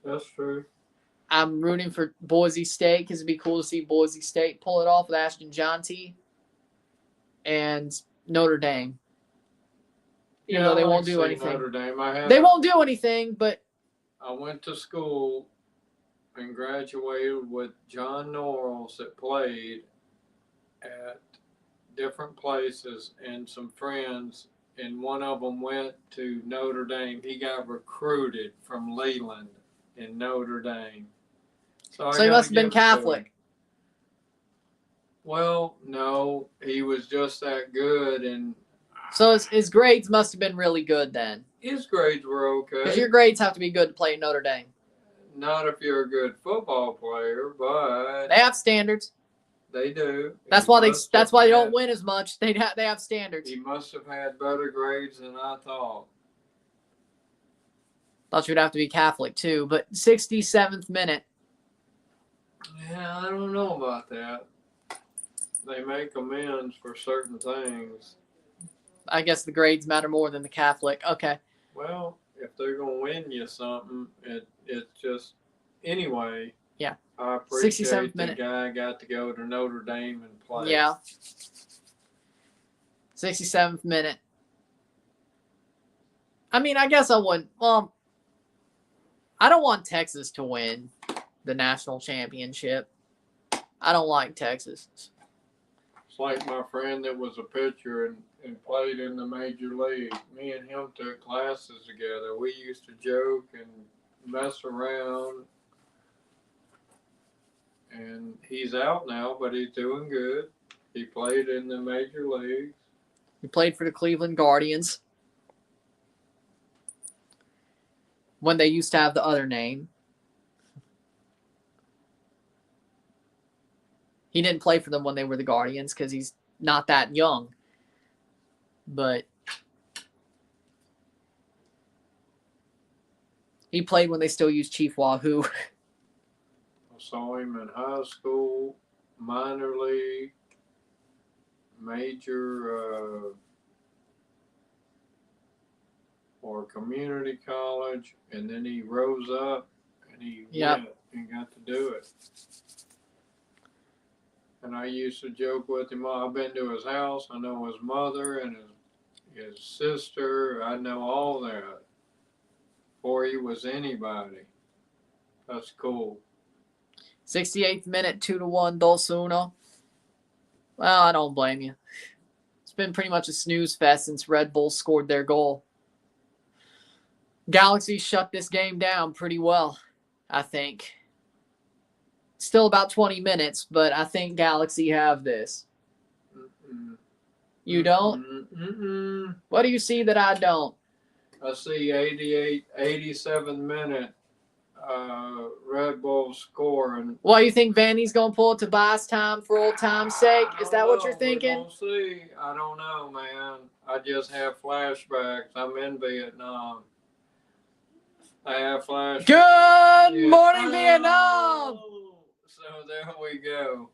That's true. I'm rooting for Boise State because it'd be cool to see Boise State pull it off with Ashton Jonty. And Notre Dame. Even though they won't do anything. Notre Dame. They won't do anything, but I went to school and graduated with John Norrells that played at different places and some friends, and one of them went to Notre Dame. He got recruited from Leland in Notre Dame. So he must have been Catholic. Well, no, he was just that good, and so his grades must have been really good then. His grades were okay. Because your grades have to be good to play at Notre Dame. Not if you're a good football player, but they have standards. They do. That's why they don't win as much. They have standards. He must have had better grades than I thought. Thought you'd have to be Catholic too, but 67th minute. Yeah, I don't know about that. They make amends for certain things. I guess the grades matter more than the Catholic. Okay. Well, if they're going to win you something, it's just... Anyway. Yeah. I appreciate 67th the minute. guy got to go to Notre Dame and play. Yeah. 67th minute. I mean, I guess I wouldn't... Well, I don't want Texas to win the national championship. I don't like Texas. It's like my friend that was a pitcher and played in the major league. Me and him took classes together. We used to joke and mess around. And he he's out now, but he's doing good. He played in the major leagues. He played for the Cleveland Guardians when they used to have the other name. He didn't play for them when they were the Guardians because he's not that young. But he played when they still used Chief Wahoo. I saw him in high school, minor league, major or community college, and then he rose up and he went and got to do it. And I used to joke with him. I've been to his house. I know his mother and his sister. I know all that before he was anybody. That's cool. 68th minute, 2-1, Dos Uno. Well, I don't blame you. It's been pretty much a snooze fest since Red Bull scored their goal. Galaxy shut this game down pretty well, I think. Still about 20 minutes, but I think Galaxy have this. You don't? What do you see that I don't? I see 87 minute Red Bull scoring. Well, you think Vandy's going to pull it to Tobias time for old time's sake? Is that what you're thinking? We'll see. I don't know, man. I just have flashbacks. I'm in Vietnam. I have flashbacks. Good morning, Vietnam! So there we go.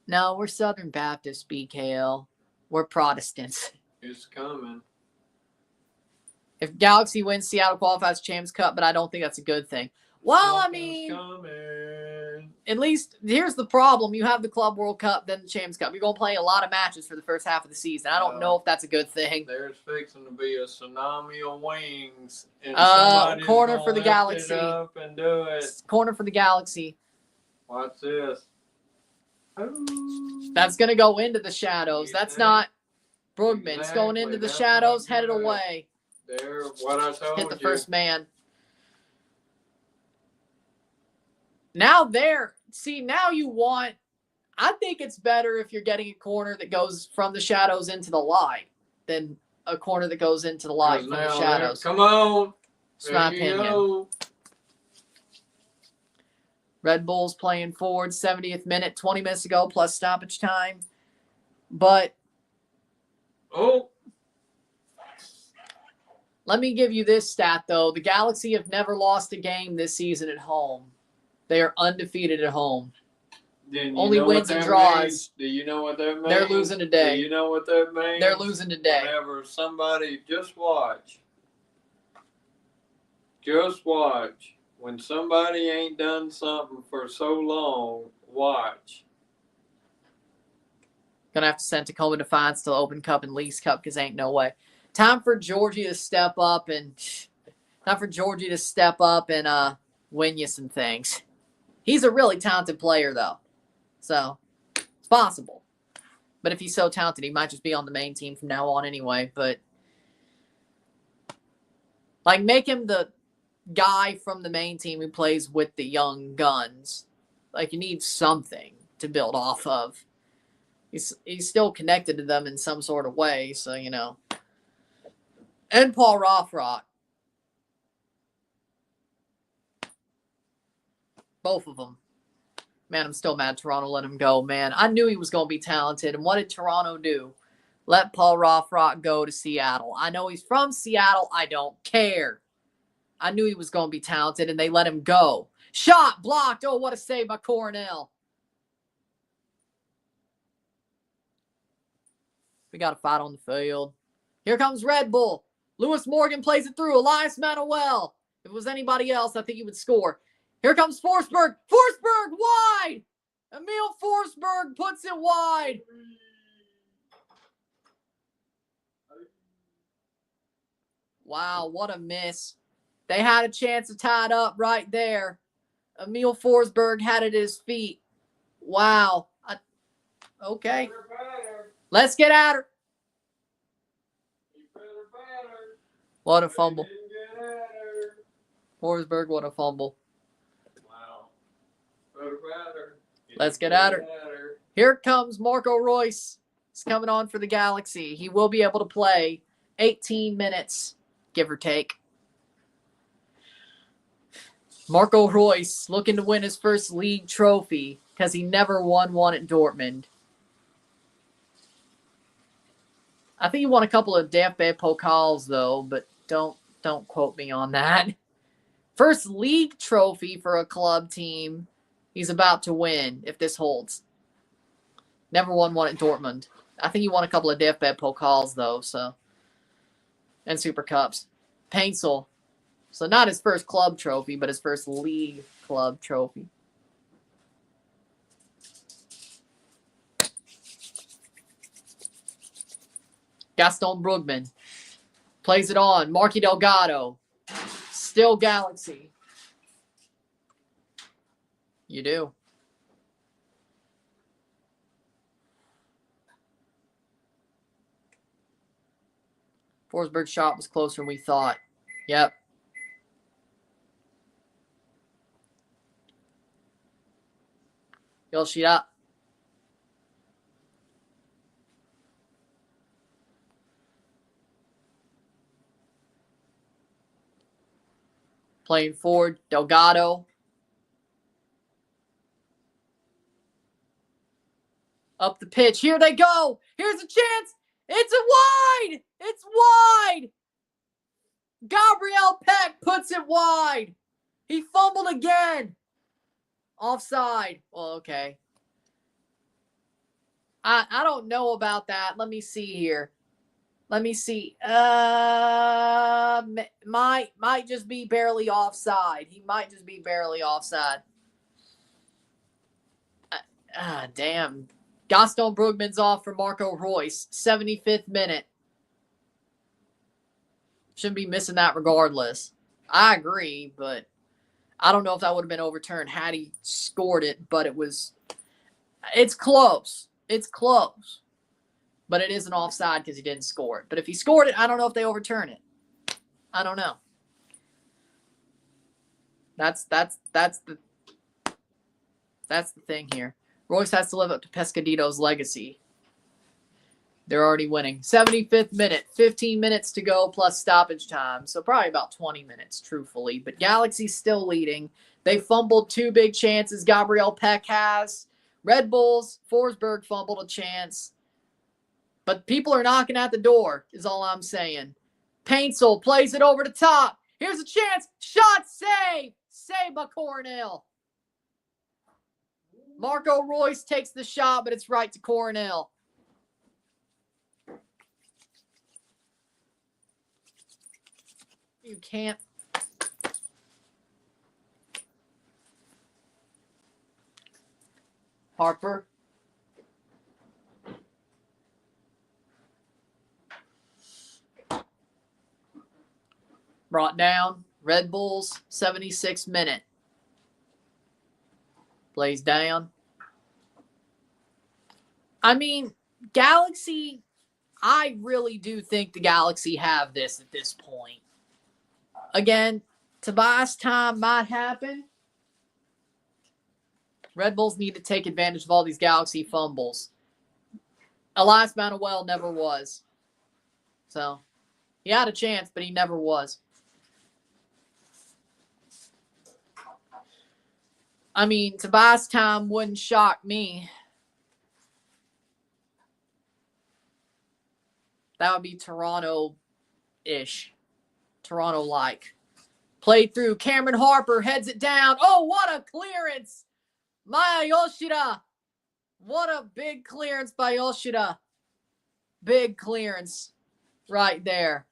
No, we're Southern Baptist, BKL. We're Protestants. It's coming. If Galaxy wins, Seattle qualifies Champs Cup, but I don't think that's a good thing. Well, I mean, at least here's the problem. You have the Club World Cup, then the Champs Cup. You're going to play a lot of matches for the first half of the season. I don't know if that's a good thing. There's fixing to be a tsunami of wings. And corner for the Galaxy. Up and do it. Corner for the Galaxy. Watch this. Oh. That's going to go into the shadows. That's not Brugman. It's going into the shadows, headed away. There, what I told you. Hit the first man. Now now you want, I think it's better if you're getting a corner that goes from the shadows into the light than a corner that goes into the light from the shadows. Come on. It's my opinion. Red Bull's playing forward, 70th minute, 20 minutes ago, plus stoppage time. But let me give you this stat, though. The Galaxy have never lost a game this season at home. They are undefeated at home. Only wins and draws. Do you know what that means? They're losing today. Do you know what that means? They're losing today. Whenever somebody, just watch. Just watch. When somebody ain't done something for so long, watch. Gonna have to send Tacoma Defiance to the Open Cup and Lease Cup because ain't no way. Time for Georgie to step up and win you some things. He's a really talented player, though. So, it's possible. But if he's so talented, he might just be on the main team from now on anyway. But, make him the guy from the main team who plays with the young guns. You need something to build off of. He's still connected to them in some sort of way, so, And Paul Rothrock. Both of them. Man, I'm still mad Toronto let him go, man. I knew he was going to be talented. And what did Toronto do? Let Paul Rothrock go to Seattle. I know he's from Seattle. I don't care. I knew he was going to be talented, and they let him go. Shot blocked. Oh, what a save by Coronel. We got a fight on the field. Here comes Red Bull. Lewis Morgan plays it through. Elias Manuel. If it was anybody else, I think he would score. Here comes Forsberg. Forsberg wide. Emil Forsberg puts it wide. Wow, what a miss. They had a chance to tie it up right there. Emil Forsberg had it at his feet. Wow. Okay. Let's get at her. What a fumble. Forsberg, what a fumble. Wow. Put it better. Let's get at her. Here comes Marco Royce. He's coming on for the Galaxy. He will be able to play 18 minutes, give or take. Marco Royce looking to win his first league trophy because he never won one at Dortmund. I think he won a couple of DFB Pokals though, but don't quote me on that. First league trophy for a club team he's about to win if this holds. Never won one at Dortmund. I think he won a couple of DFB Pokals though, so. And Super Cups. Paintsel. So not his first club trophy, but his first league club trophy. Gaston Brugman plays it on. Marky Delgado. Still Galaxy. You do. Forsberg's shot was closer than we thought. Yep. Yoshida. Playing forward, Delgado. Up the pitch. Here they go. Here's a chance. It's a wide. It's wide. Gabriel Peck puts it wide. He fumbled again. Offside. Well, okay. I don't know about that. Let me see here. Let me see. Might just be barely offside. He might just be barely offside. Damn. Gaston Brugman's off for Marco Royce. 75th minute. Shouldn't be missing that regardless. I agree, but I don't know if that would have been overturned had he scored it, but it's close. It's close. But it is an offside because he didn't score it. But if he scored it, I don't know if they overturn it. I don't know. That's the thing here. Royce has to live up to Pescadito's legacy. They're already winning. 75th minute, 15 minutes to go plus stoppage time. So probably about 20 minutes, truthfully. But Galaxy's still leading. They fumbled 2 big chances. Gabriel Peck has. Red Bulls, Forsberg fumbled a chance. But people are knocking at the door, is all I'm saying. Paintsel plays it over the top. Here's a chance. Shot save. Save by Coronel. Marco Royce takes the shot, but it's right to Coronel. You can't. Harper. Brought down. Red Bulls, 76th minute. Plays down. I mean, Galaxy, I really do think the Galaxy have this at this point. Again, Tobias time might happen. Red Bulls need to take advantage of all these Galaxy fumbles. Elias Manuel never was. So, he had a chance, but he never was. I mean, Tobias time wouldn't shock me. That would be Toronto-ish. Toronto-like. Played through. Cameron Harper heads it down. Oh, what a clearance. Maya Yoshida. What a big clearance by Yoshida. Big clearance right there.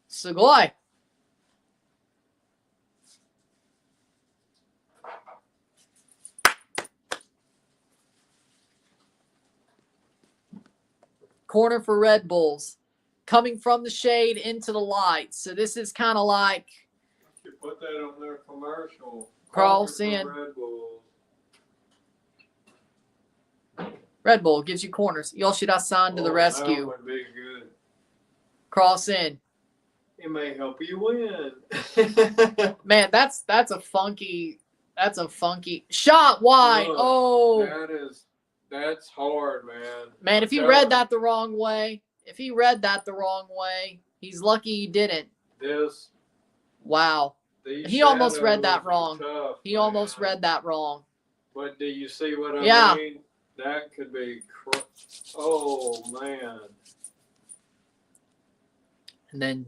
Sugoi. Corner for Red Bulls. Coming from the shade into the light. So this is kind of like... You put that on their commercial. Cross in. Red Bull gives you corners. Yoshida-san to the rescue. That would be good. Cross in. It may help you win. Man, that's a funky shot wide. Look, Oh, that's hard, man. man, I'm if he telling read that the wrong way, he's lucky he didn't. this. Wow. These He almost read that shadows are wrong. tough, He man. almost read that wrong. But do you see what I Yeah. mean? That could be. Oh man. And then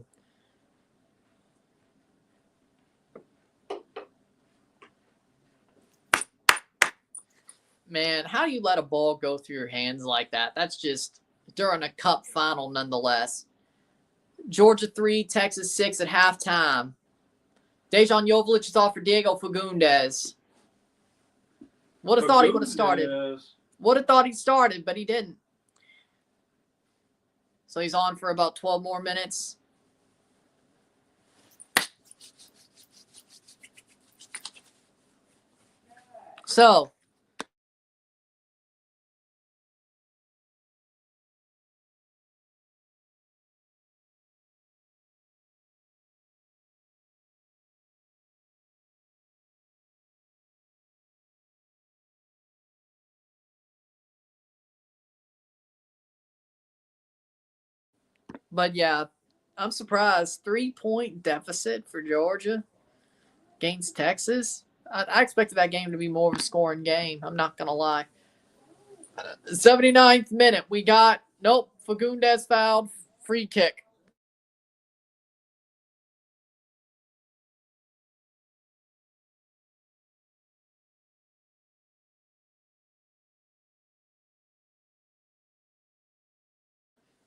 man, how do you let a ball go through your hands like that? That's just during a cup final nonetheless. Georgia 3, Texas 6 at halftime. Dejan Joveljic is off for Diego Fagundes. Would have thought he would have started. Would have thought he started, but he didn't. So he's on for about 12 more minutes. So, but yeah, I'm surprised. 3-point deficit for Georgia against Texas. I expected that game to be more of a scoring game. I'm not going to lie. 79th minute, we got, nope, Fagundes fouled, free kick.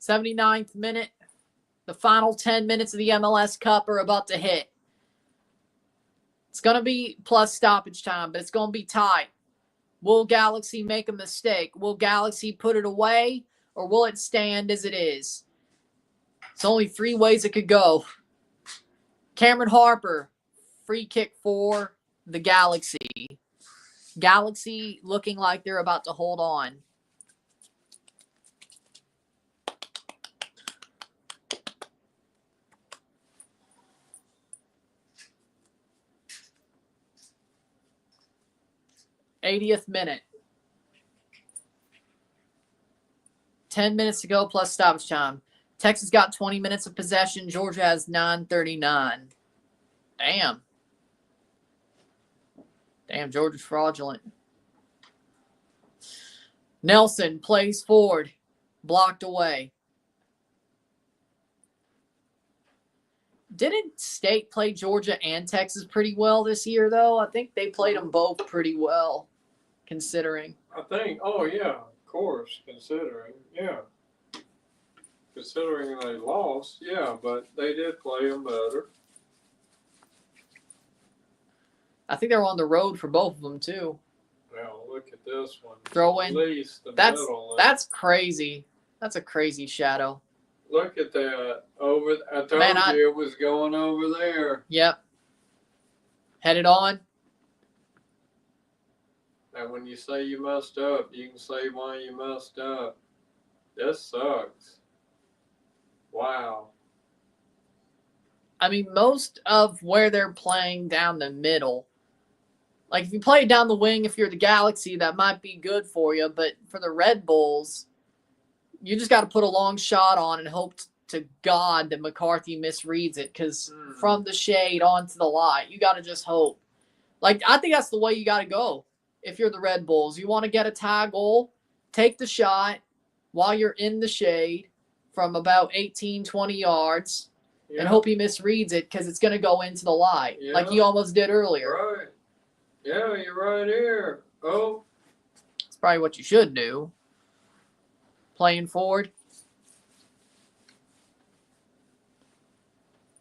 '79th minute, the final 10 minutes of the MLS Cup are about to hit. It's going to be plus stoppage time, but it's going to be tight. Will Galaxy make a mistake? Will Galaxy put it away, or will it stand as it is? It's only 3 ways it could go. Cameron Harper, free kick for the Galaxy. Galaxy looking like they're about to hold on. '80th minute. 10 minutes to go plus stoppage time. Texas got 20 minutes of possession. Georgia has 9:39. Damn. Damn, Georgia's fraudulent. Nelson plays forward. Blocked away. Didn't State play Georgia and Texas pretty well this year, though? I think they played them both pretty well, considering. I think. Oh yeah, of course. Considering, yeah. Considering they lost, yeah, but they did play them better. I think they were on the road for both of them, too. Well, look at this one. Throw in. At least the That's middle. that's crazy. That's a crazy shadow. Look at that. I told you it was going over there. Yep. Headed on. And when you say you messed up, you can say why you messed up. This sucks. Wow. I mean, most of where they're playing down the middle, like if you play down the wing, if you're the Galaxy, that might be good for you. But for the Red Bulls, you just got to put a long shot on and hope to God that McCarthy misreads it, because from the shade onto the light, you got to just hope. Like, I think that's the way you got to go if you're the Red Bulls. You want to get a tie goal, take the shot while you're in the shade from about 18, 20 yards and hope he misreads it, because it's going to go into the light like he almost did earlier. Right. Yeah, you're right here. Oh. It's probably what you should do. Playing forward.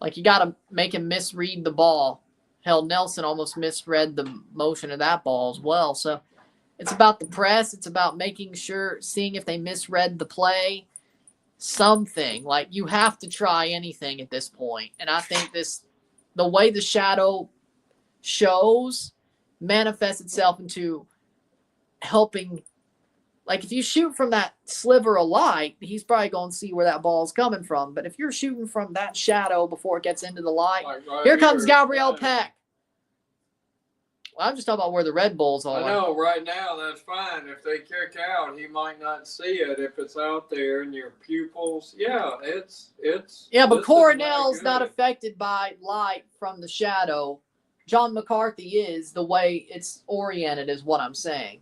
Like, you got to make him misread the ball. Hell, Nelson almost misread the motion of that ball as well. So it's about the press. It's about making sure, seeing if they misread the play. Something. Like, you have to try anything at this point. And I think the way the shadow shows manifests itself into helping, Like, if you shoot from that sliver of light, he's probably going to see where that ball's coming from. But if you're shooting from that shadow before it gets into the light, Like right here comes here, Gabriel right. Peck. Well, I'm just talking about where the Red Bulls are. I know, right now, that's fine. If they kick out, he might not see it if it's out there in your pupils. Yeah, it's. Yeah, but this is Coronel's not good. affected by light from the shadow. John McCarthy is, the way it's oriented is what I'm saying.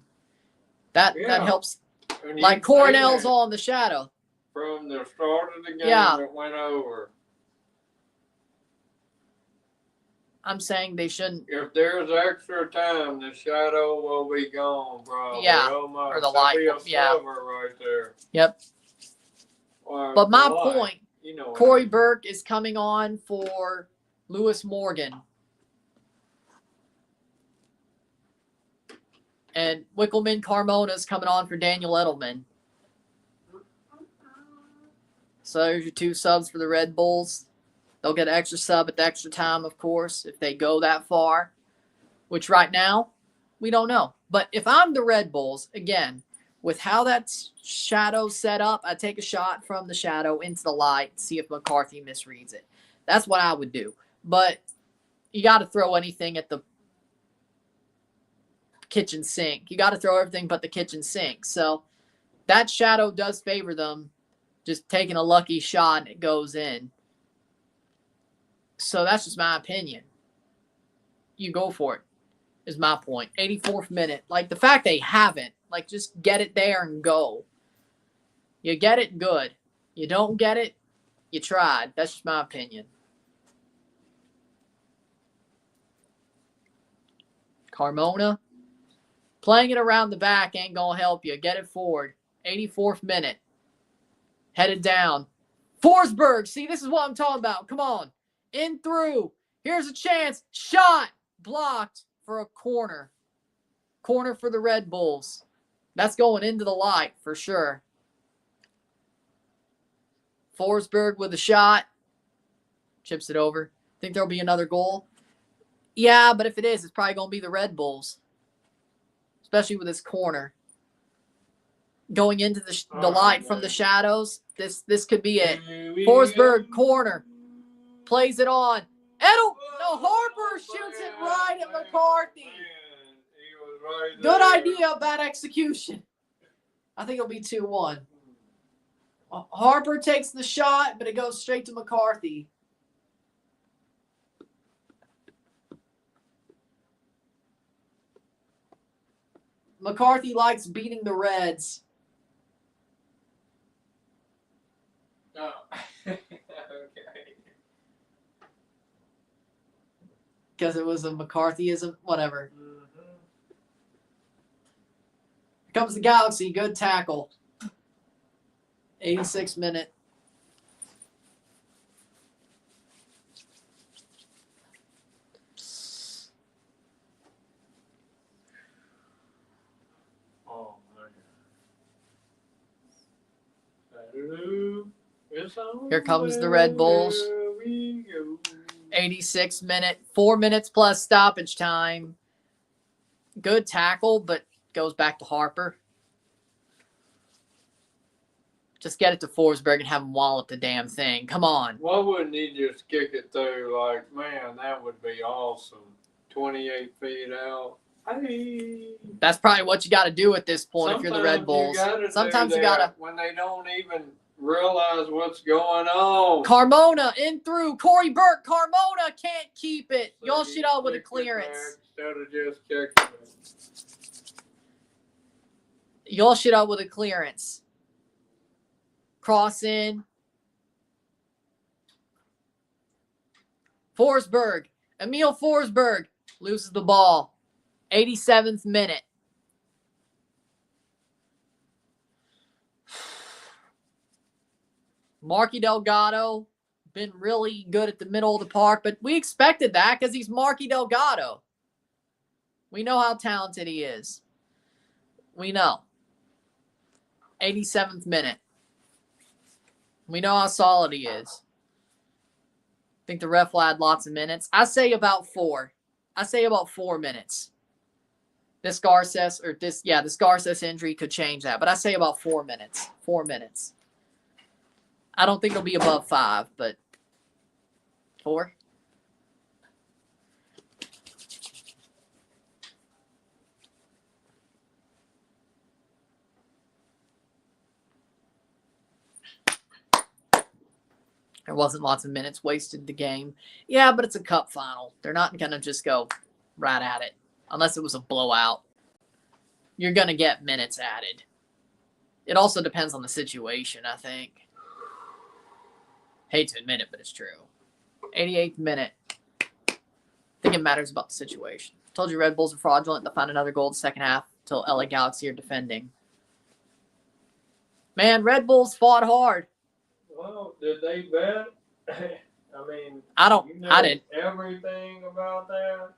That helps. And Like you've Coronel's seen it on the shadow. from the start of the game, Yeah. it went over. I'm saying they shouldn't. If there's extra time, the shadow will be gone, bro. Yeah, Almost. or the There'll light, be a yeah. sliver right there. Yep. Or But my the light, point, you know what I Corey mean. Burke is coming on for Lewis Morgan. And Wickelman Carmona is coming on for Daniel Edelman. So there's your two subs for the Red Bulls. They'll get an extra sub at the extra time, of course, if they go that far, which right now, we don't know. But if I'm the Red Bulls, again, with how that shadow's set up, I take a shot from the shadow into the light, see if McCarthy misreads it. That's what I would do. But you got to throw anything at the kitchen sink. You got to throw everything but the kitchen sink. So that shadow does favor them just taking a lucky shot and it goes in. So that's just my opinion. You go for it, is my point. 84th minute. Like, the fact they haven't, like, just get it there and go. You get it, good. You don't get it, you tried. That's just my opinion. Carmona. Playing it around the back ain't going to help you. Get it forward. 84th minute. Headed down. Forsberg. See, this is what I'm talking about. Come on. In through. Here's a chance. Shot. Blocked for a corner. Corner for the Red Bulls. That's going into the light for sure. Forsberg with a shot. Chips it over. Think there'll be another goal? Yeah, but if it is, it's probably going to be the Red Bulls. Especially with this corner. Going into the light from the shadows. This could be it. Forsberg, corner. Plays it on. No, Harper shoots it right at McCarthy. Good idea, bad execution. I think it'll be 2-1. Harper takes the shot, but it goes straight to McCarthy. McCarthy likes beating the Reds. Oh. Okay. Because it was a McCarthyism, whatever. Mm-hmm. Here comes the Galaxy. Good tackle. 86th minute. Oh, man. Here comes the Red Bulls. 86th minute. 4 minutes plus stoppage time. Good tackle, but goes back to Harper. Just get it to Forsberg and have him wallop the damn thing. Come on. Why wouldn't he just kick it through? Like, man, that would be awesome. 28 feet out. Hey. That's probably what you got to do at this point if you're the Red Bulls. Sometimes you got to. When they don't even realize what's going on. Carmona in through. Corey Burke. Carmona can't keep it. Y'all shit out with a clearance. Instead of just kicking it. Y'all shit out with a clearance. Cross in. Forsberg. Emil Forsberg loses the ball. 87th minute. Marky Delgado been really good at the middle of the park, but we expected that because he's Marky Delgado. We know how talented he is. We know. 87th minute. We know how solid he is. I think the ref will add lots of minutes. I say about 4. I say about 4 minutes. This Garces this Garces injury could change that. But I say about 4 minutes. 4 minutes. I don't think it'll be above 5, but 4. There wasn't lots of minutes wasted the game. Yeah, but it's a cup final. They're not going to just go right at it unless it was a blowout. You're going to get minutes added. It also depends on the situation, I think. Hate to admit it, but it's true. 88th minute. I think it matters about the situation. Told you Red Bulls are fraudulent. They'll find another goal in the second half until LA Galaxy are defending. Man, Red Bulls fought hard. Well, did they bet? I mean, I didn't. Everything about that.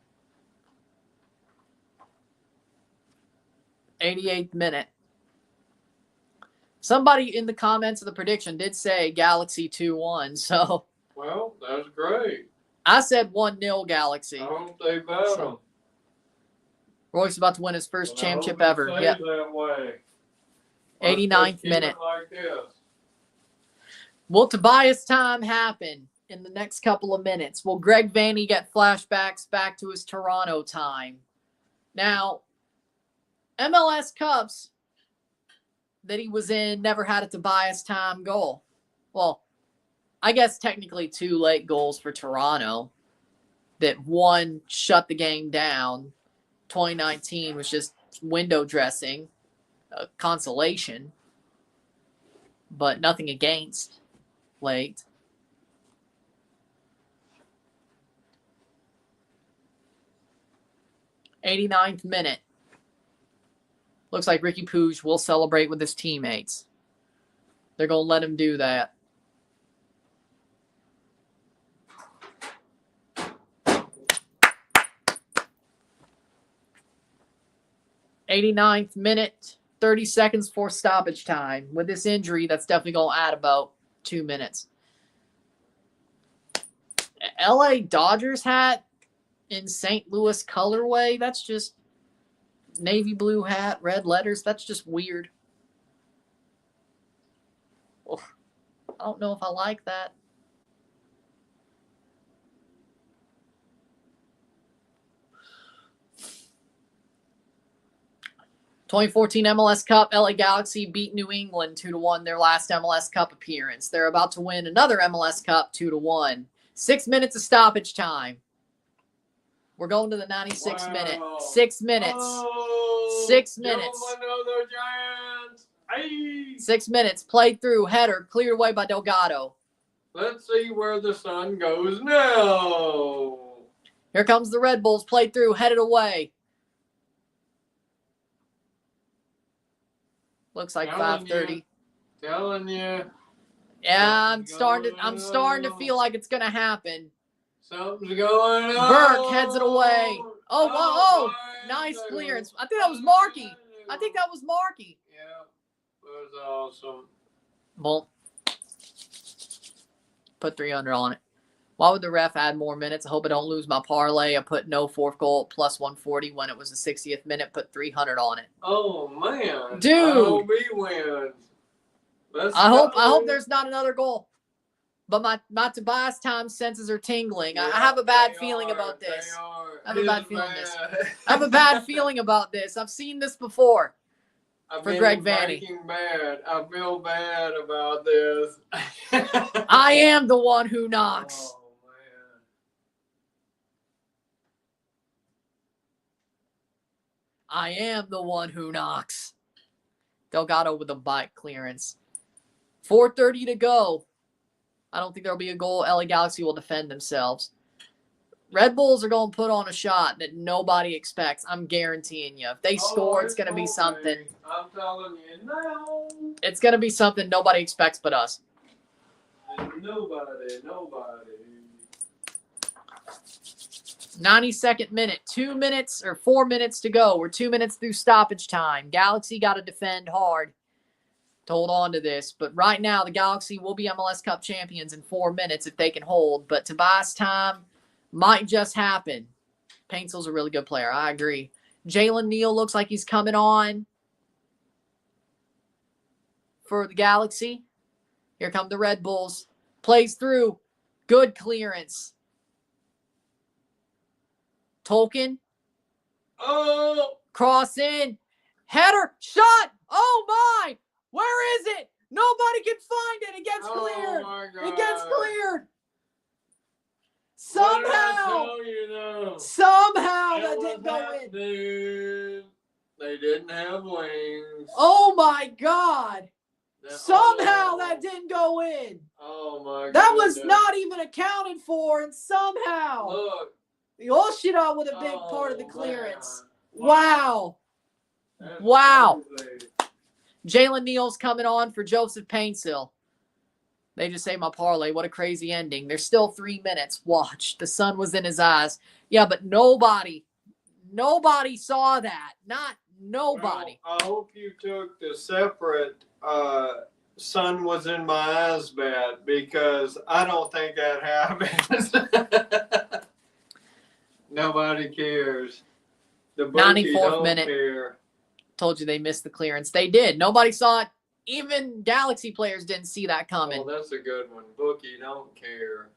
88th minute. Somebody in the comments of the prediction did say Galaxy 2-1, so. Well, that's great. I said 1-0 Galaxy. I hope they bet them. Roy's about to win his first championship ever. Yep. That way. 89th minute. Like this. Will Tobias time happen in the next couple of minutes? Will Greg Vanney get flashbacks back to his Toronto time? Now, MLS Cups that he was in never had a Tobias time goal. Well, I guess technically 2 late goals for Toronto. That one shut the game down. 2019 was just window dressing, consolation, but nothing against late. '89th minute. Looks like Ricky Puig will celebrate with his teammates. They're going to let him do that. '89th minute, 30 seconds for stoppage time. With this injury, that's definitely going to add about 2 minutes. LA Dodgers hat in St. Louis colorway. That's just navy blue hat, red letters. That's just weird. Oh, I don't know if I like that. '2014 MLS Cup, LA Galaxy beat New England 2-1, their last MLS Cup appearance. They're about to win another MLS Cup 2-1. 6 minutes of stoppage time. We're going to the 96th minute. 6 minutes. Oh, 6 minutes. Another Giants. Hey. 6 minutes. Played through. Header. Cleared away by Delgado. Let's see where the sun goes now. Here comes the Red Bulls. Played through. Headed away. Looks like 5:30. Telling you. Yeah, I'm starting to feel like it's gonna happen. Something's going on. Burke heads it away. Oh, nice clearance. I think that was Markey. Yeah, it was awesome. Well, put 300 on it. Why would the ref add more minutes? I hope I don't lose my parlay. I put no fourth goal at plus 140 when it was the 60th minute. Put 300 on it. Oh man, dude! I hope he wins. I hope there's not another goal. But my Tobias time senses are tingling. Yeah, I have a bad feeling about this. I have a bad feeling about this. I've seen this before. For Greg Vanney. Bad. I feel bad about this. I am the one who knocks. Oh, man. I am the one who knocks. Delgado with a bike clearance. 4:30 to go. I don't think there'll be a goal. LA Galaxy will defend themselves. Red Bulls are going to put on a shot that nobody expects. I'm guaranteeing you. If they score, it's going to be something. I'm telling you now. It's going to be something nobody expects but us. Nobody. 92nd minute. 2 minutes or 4 minutes to go. We're 2 minutes through stoppage time. Galaxy got to defend hard to hold on to this. But right now, the Galaxy will be MLS Cup champions in 4 minutes if they can hold. But Tobias time might just happen. Painsel's a really good player. I agree. Jalen Neal looks like he's coming on for the Galaxy. Here come the Red Bulls. Plays through. Good clearance. Tolkien. Oh! Cross in. Header. Shot. Oh, my. Where is it? Nobody can find it. It gets cleared. My God. It gets cleared. What did I Somehow. tell you now? Somehow that It didn't was go in. happening. They didn't have wings. Oh, my God. Somehow Oh. that didn't go in. Oh my God. That was not even accounted for, and somehow Look. the Yoshida with a big part of the Oh, clearance. man. Wow. That's Wow. crazy. Jalen Neal's coming on for Joseph Paintsill. They just say my parlay. What a crazy ending. There's still 3 minutes. Watch. The sun was in his eyes. Yeah, but nobody saw that. Not nobody. Well, I hope you took the separate sun was in my eyes bet, because I don't think that happens. Nobody cares. The bookie 94th don't minute. care. Told you they missed the clearance. They did. Nobody saw it. Even Galaxy players didn't see that coming. Oh, that's a good one. Bookie don't care.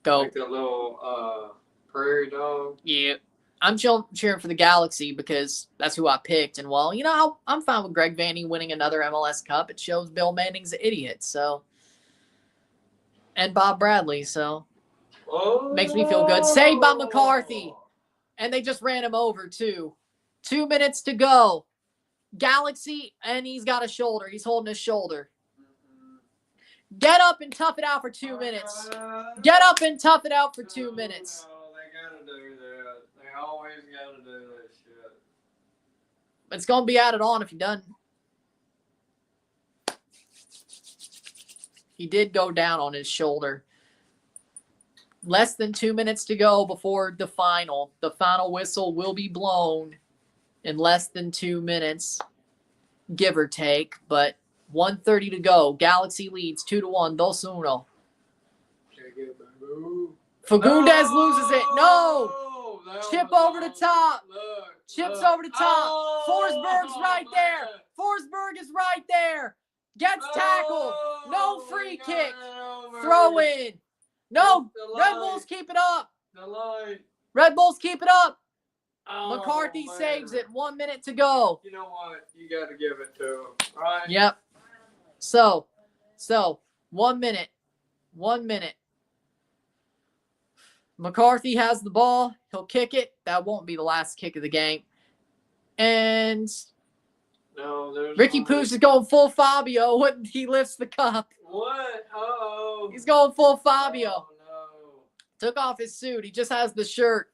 Go. Like the little prairie dog. Yeah. I'm cheering for the Galaxy because that's who I picked. And, well, you know, I'm fine with Greg Vanney winning another MLS Cup. It shows Bill Manning's an idiot, so. And Bob Bradley, so. Oh. Makes me feel good. Saved by McCarthy. And they just ran him over, too. 2 minutes to go. Galaxy, and he's got a shoulder. He's holding his shoulder. Get up and tough it out for 2 minutes. Get up and tough it out for 2 minutes. No, they gotta do that. They always gotta do that shit. It's going to be added on if he doesn't. He did go down on his shoulder. Less than 2 minutes to go before the final. The final whistle will be blown in less than 2 minutes, give or take. But 1:30 to go. Galaxy leads 2-1. 2-1. Fagundes loses it. No! Chip over the top. Chips over the top. Forsberg's right there. Forsberg is right there. Gets tackled. No free kick. Throw in. No. Red Bulls keep it up. Red Bulls keep it up. McCarthy saves it. 1 minute to go. You know what? You got to give it to him, right? Yep. So 1 minute. 1 minute. McCarthy has the ball. He'll kick it. That won't be the last kick of the game. And Ricky Pooch is going full Fabio when he lifts the cup. What? Uh-oh. He's going full Fabio. Oh, no. Took off his suit. He just has the shirt.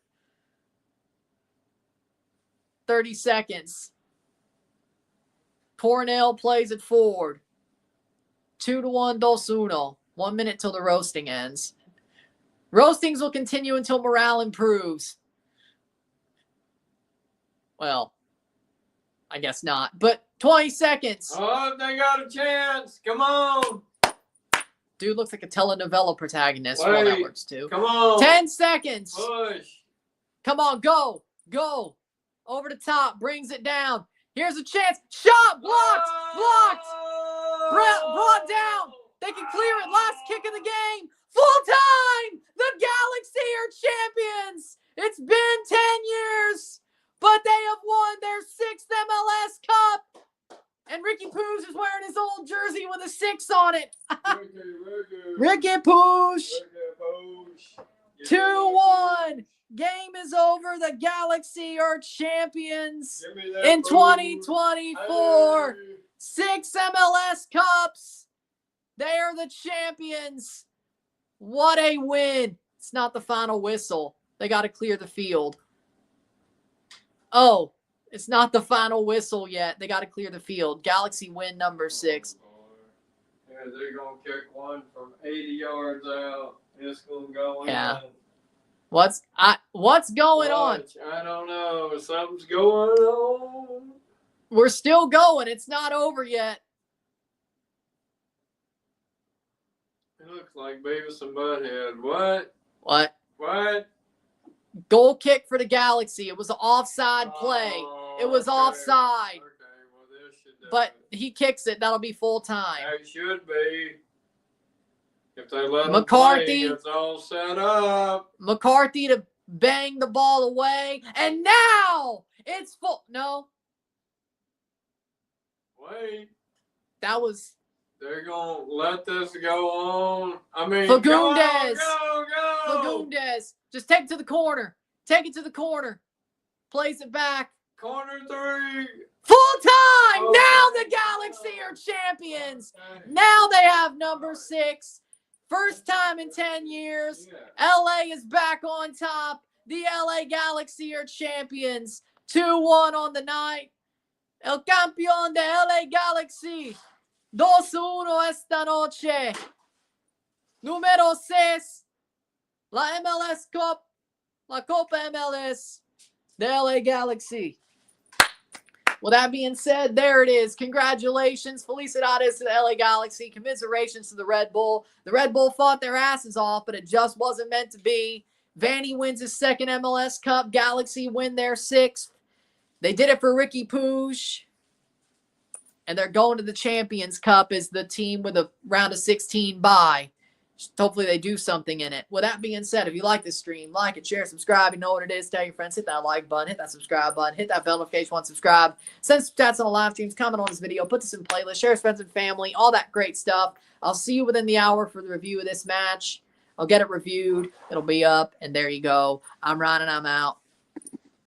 30 seconds. Cornell plays it forward. 2-1 2-1. 1 minute till the roasting ends. Roastings will continue until morale improves. Well, I guess not. But 20 seconds. Oh, they got a chance. Come on. Dude looks like a telenovela protagonist. Wait. Well, that works too. Come on. 10 seconds. Push. Come on, go. Go. Over the top. Brings it down. Here's a chance. Shot. Blocked. Blocked. Brought down. They can clear it. Last kick of the game. Full time. The Galaxy are champions. It's been 10 years, but they have won their 6th MLS Cup. And Ricky Pooch is wearing his old jersey with a 6 on it. Ricky Pooch. 2-1. Game is over. The Galaxy are champions in 2024. 6 MLS Cups. They are the champions. What a win. It's not the final whistle. They got to clear the field. Oh, it's not the final whistle yet. They got to clear the field. Galaxy win number 6. Yeah, they're going to kick one from 80 yards out. It's going to go in. Yeah. What's going on? I don't know. Something's going on. We're still going. It's not over yet. It looks like Beavis and Butthead. What? What? What? Goal kick for the Galaxy. It was an offside play. It was offside. Okay, well, this should do But it. he kicks it. That'll be full time. It should be. If they let McCarthy. him play, it's all set up. McCarthy to bang the ball away. And now it's full. No, Wait. that was They're going to let this go on. I mean, Fagundes. Go. Fagundes. Just take it to the corner. Take it to the corner. Plays it back. Corner 3. Full time. Oh, Now the Galaxy are champions. Okay. Now they have number 6. First time in 10 years. Yeah. LA is back on top. The LA Galaxy are champions. 2-1 on the night. El campeón de LA Galaxy. 2-1 esta noche. Número 6. La MLS Cup. La Copa MLS. The LA Galaxy. Well, that being said, there it is. Congratulations. Felicidades to the LA Galaxy. Commiserations to the Red Bull. The Red Bull fought their asses off, but it just wasn't meant to be. Vanny wins his 2nd MLS Cup. Galaxy win their 6th. They did it for Ricky Puig. And they're going to the Champions Cup as the team with a round of 16 bye. Hopefully they do something in it. With that being said, if you like this stream, like it, share, subscribe. You know what it is. Tell your friends. Hit that like button. Hit that subscribe button. Hit that bell notification once subscribe. Send some stats on the live streams. Comment on this video. Put this in playlist. Share with friends and family. All that great stuff. I'll see you within the hour for the review of this match. I'll get it reviewed. It'll be up. And there you go. I'm Ryan and I'm out.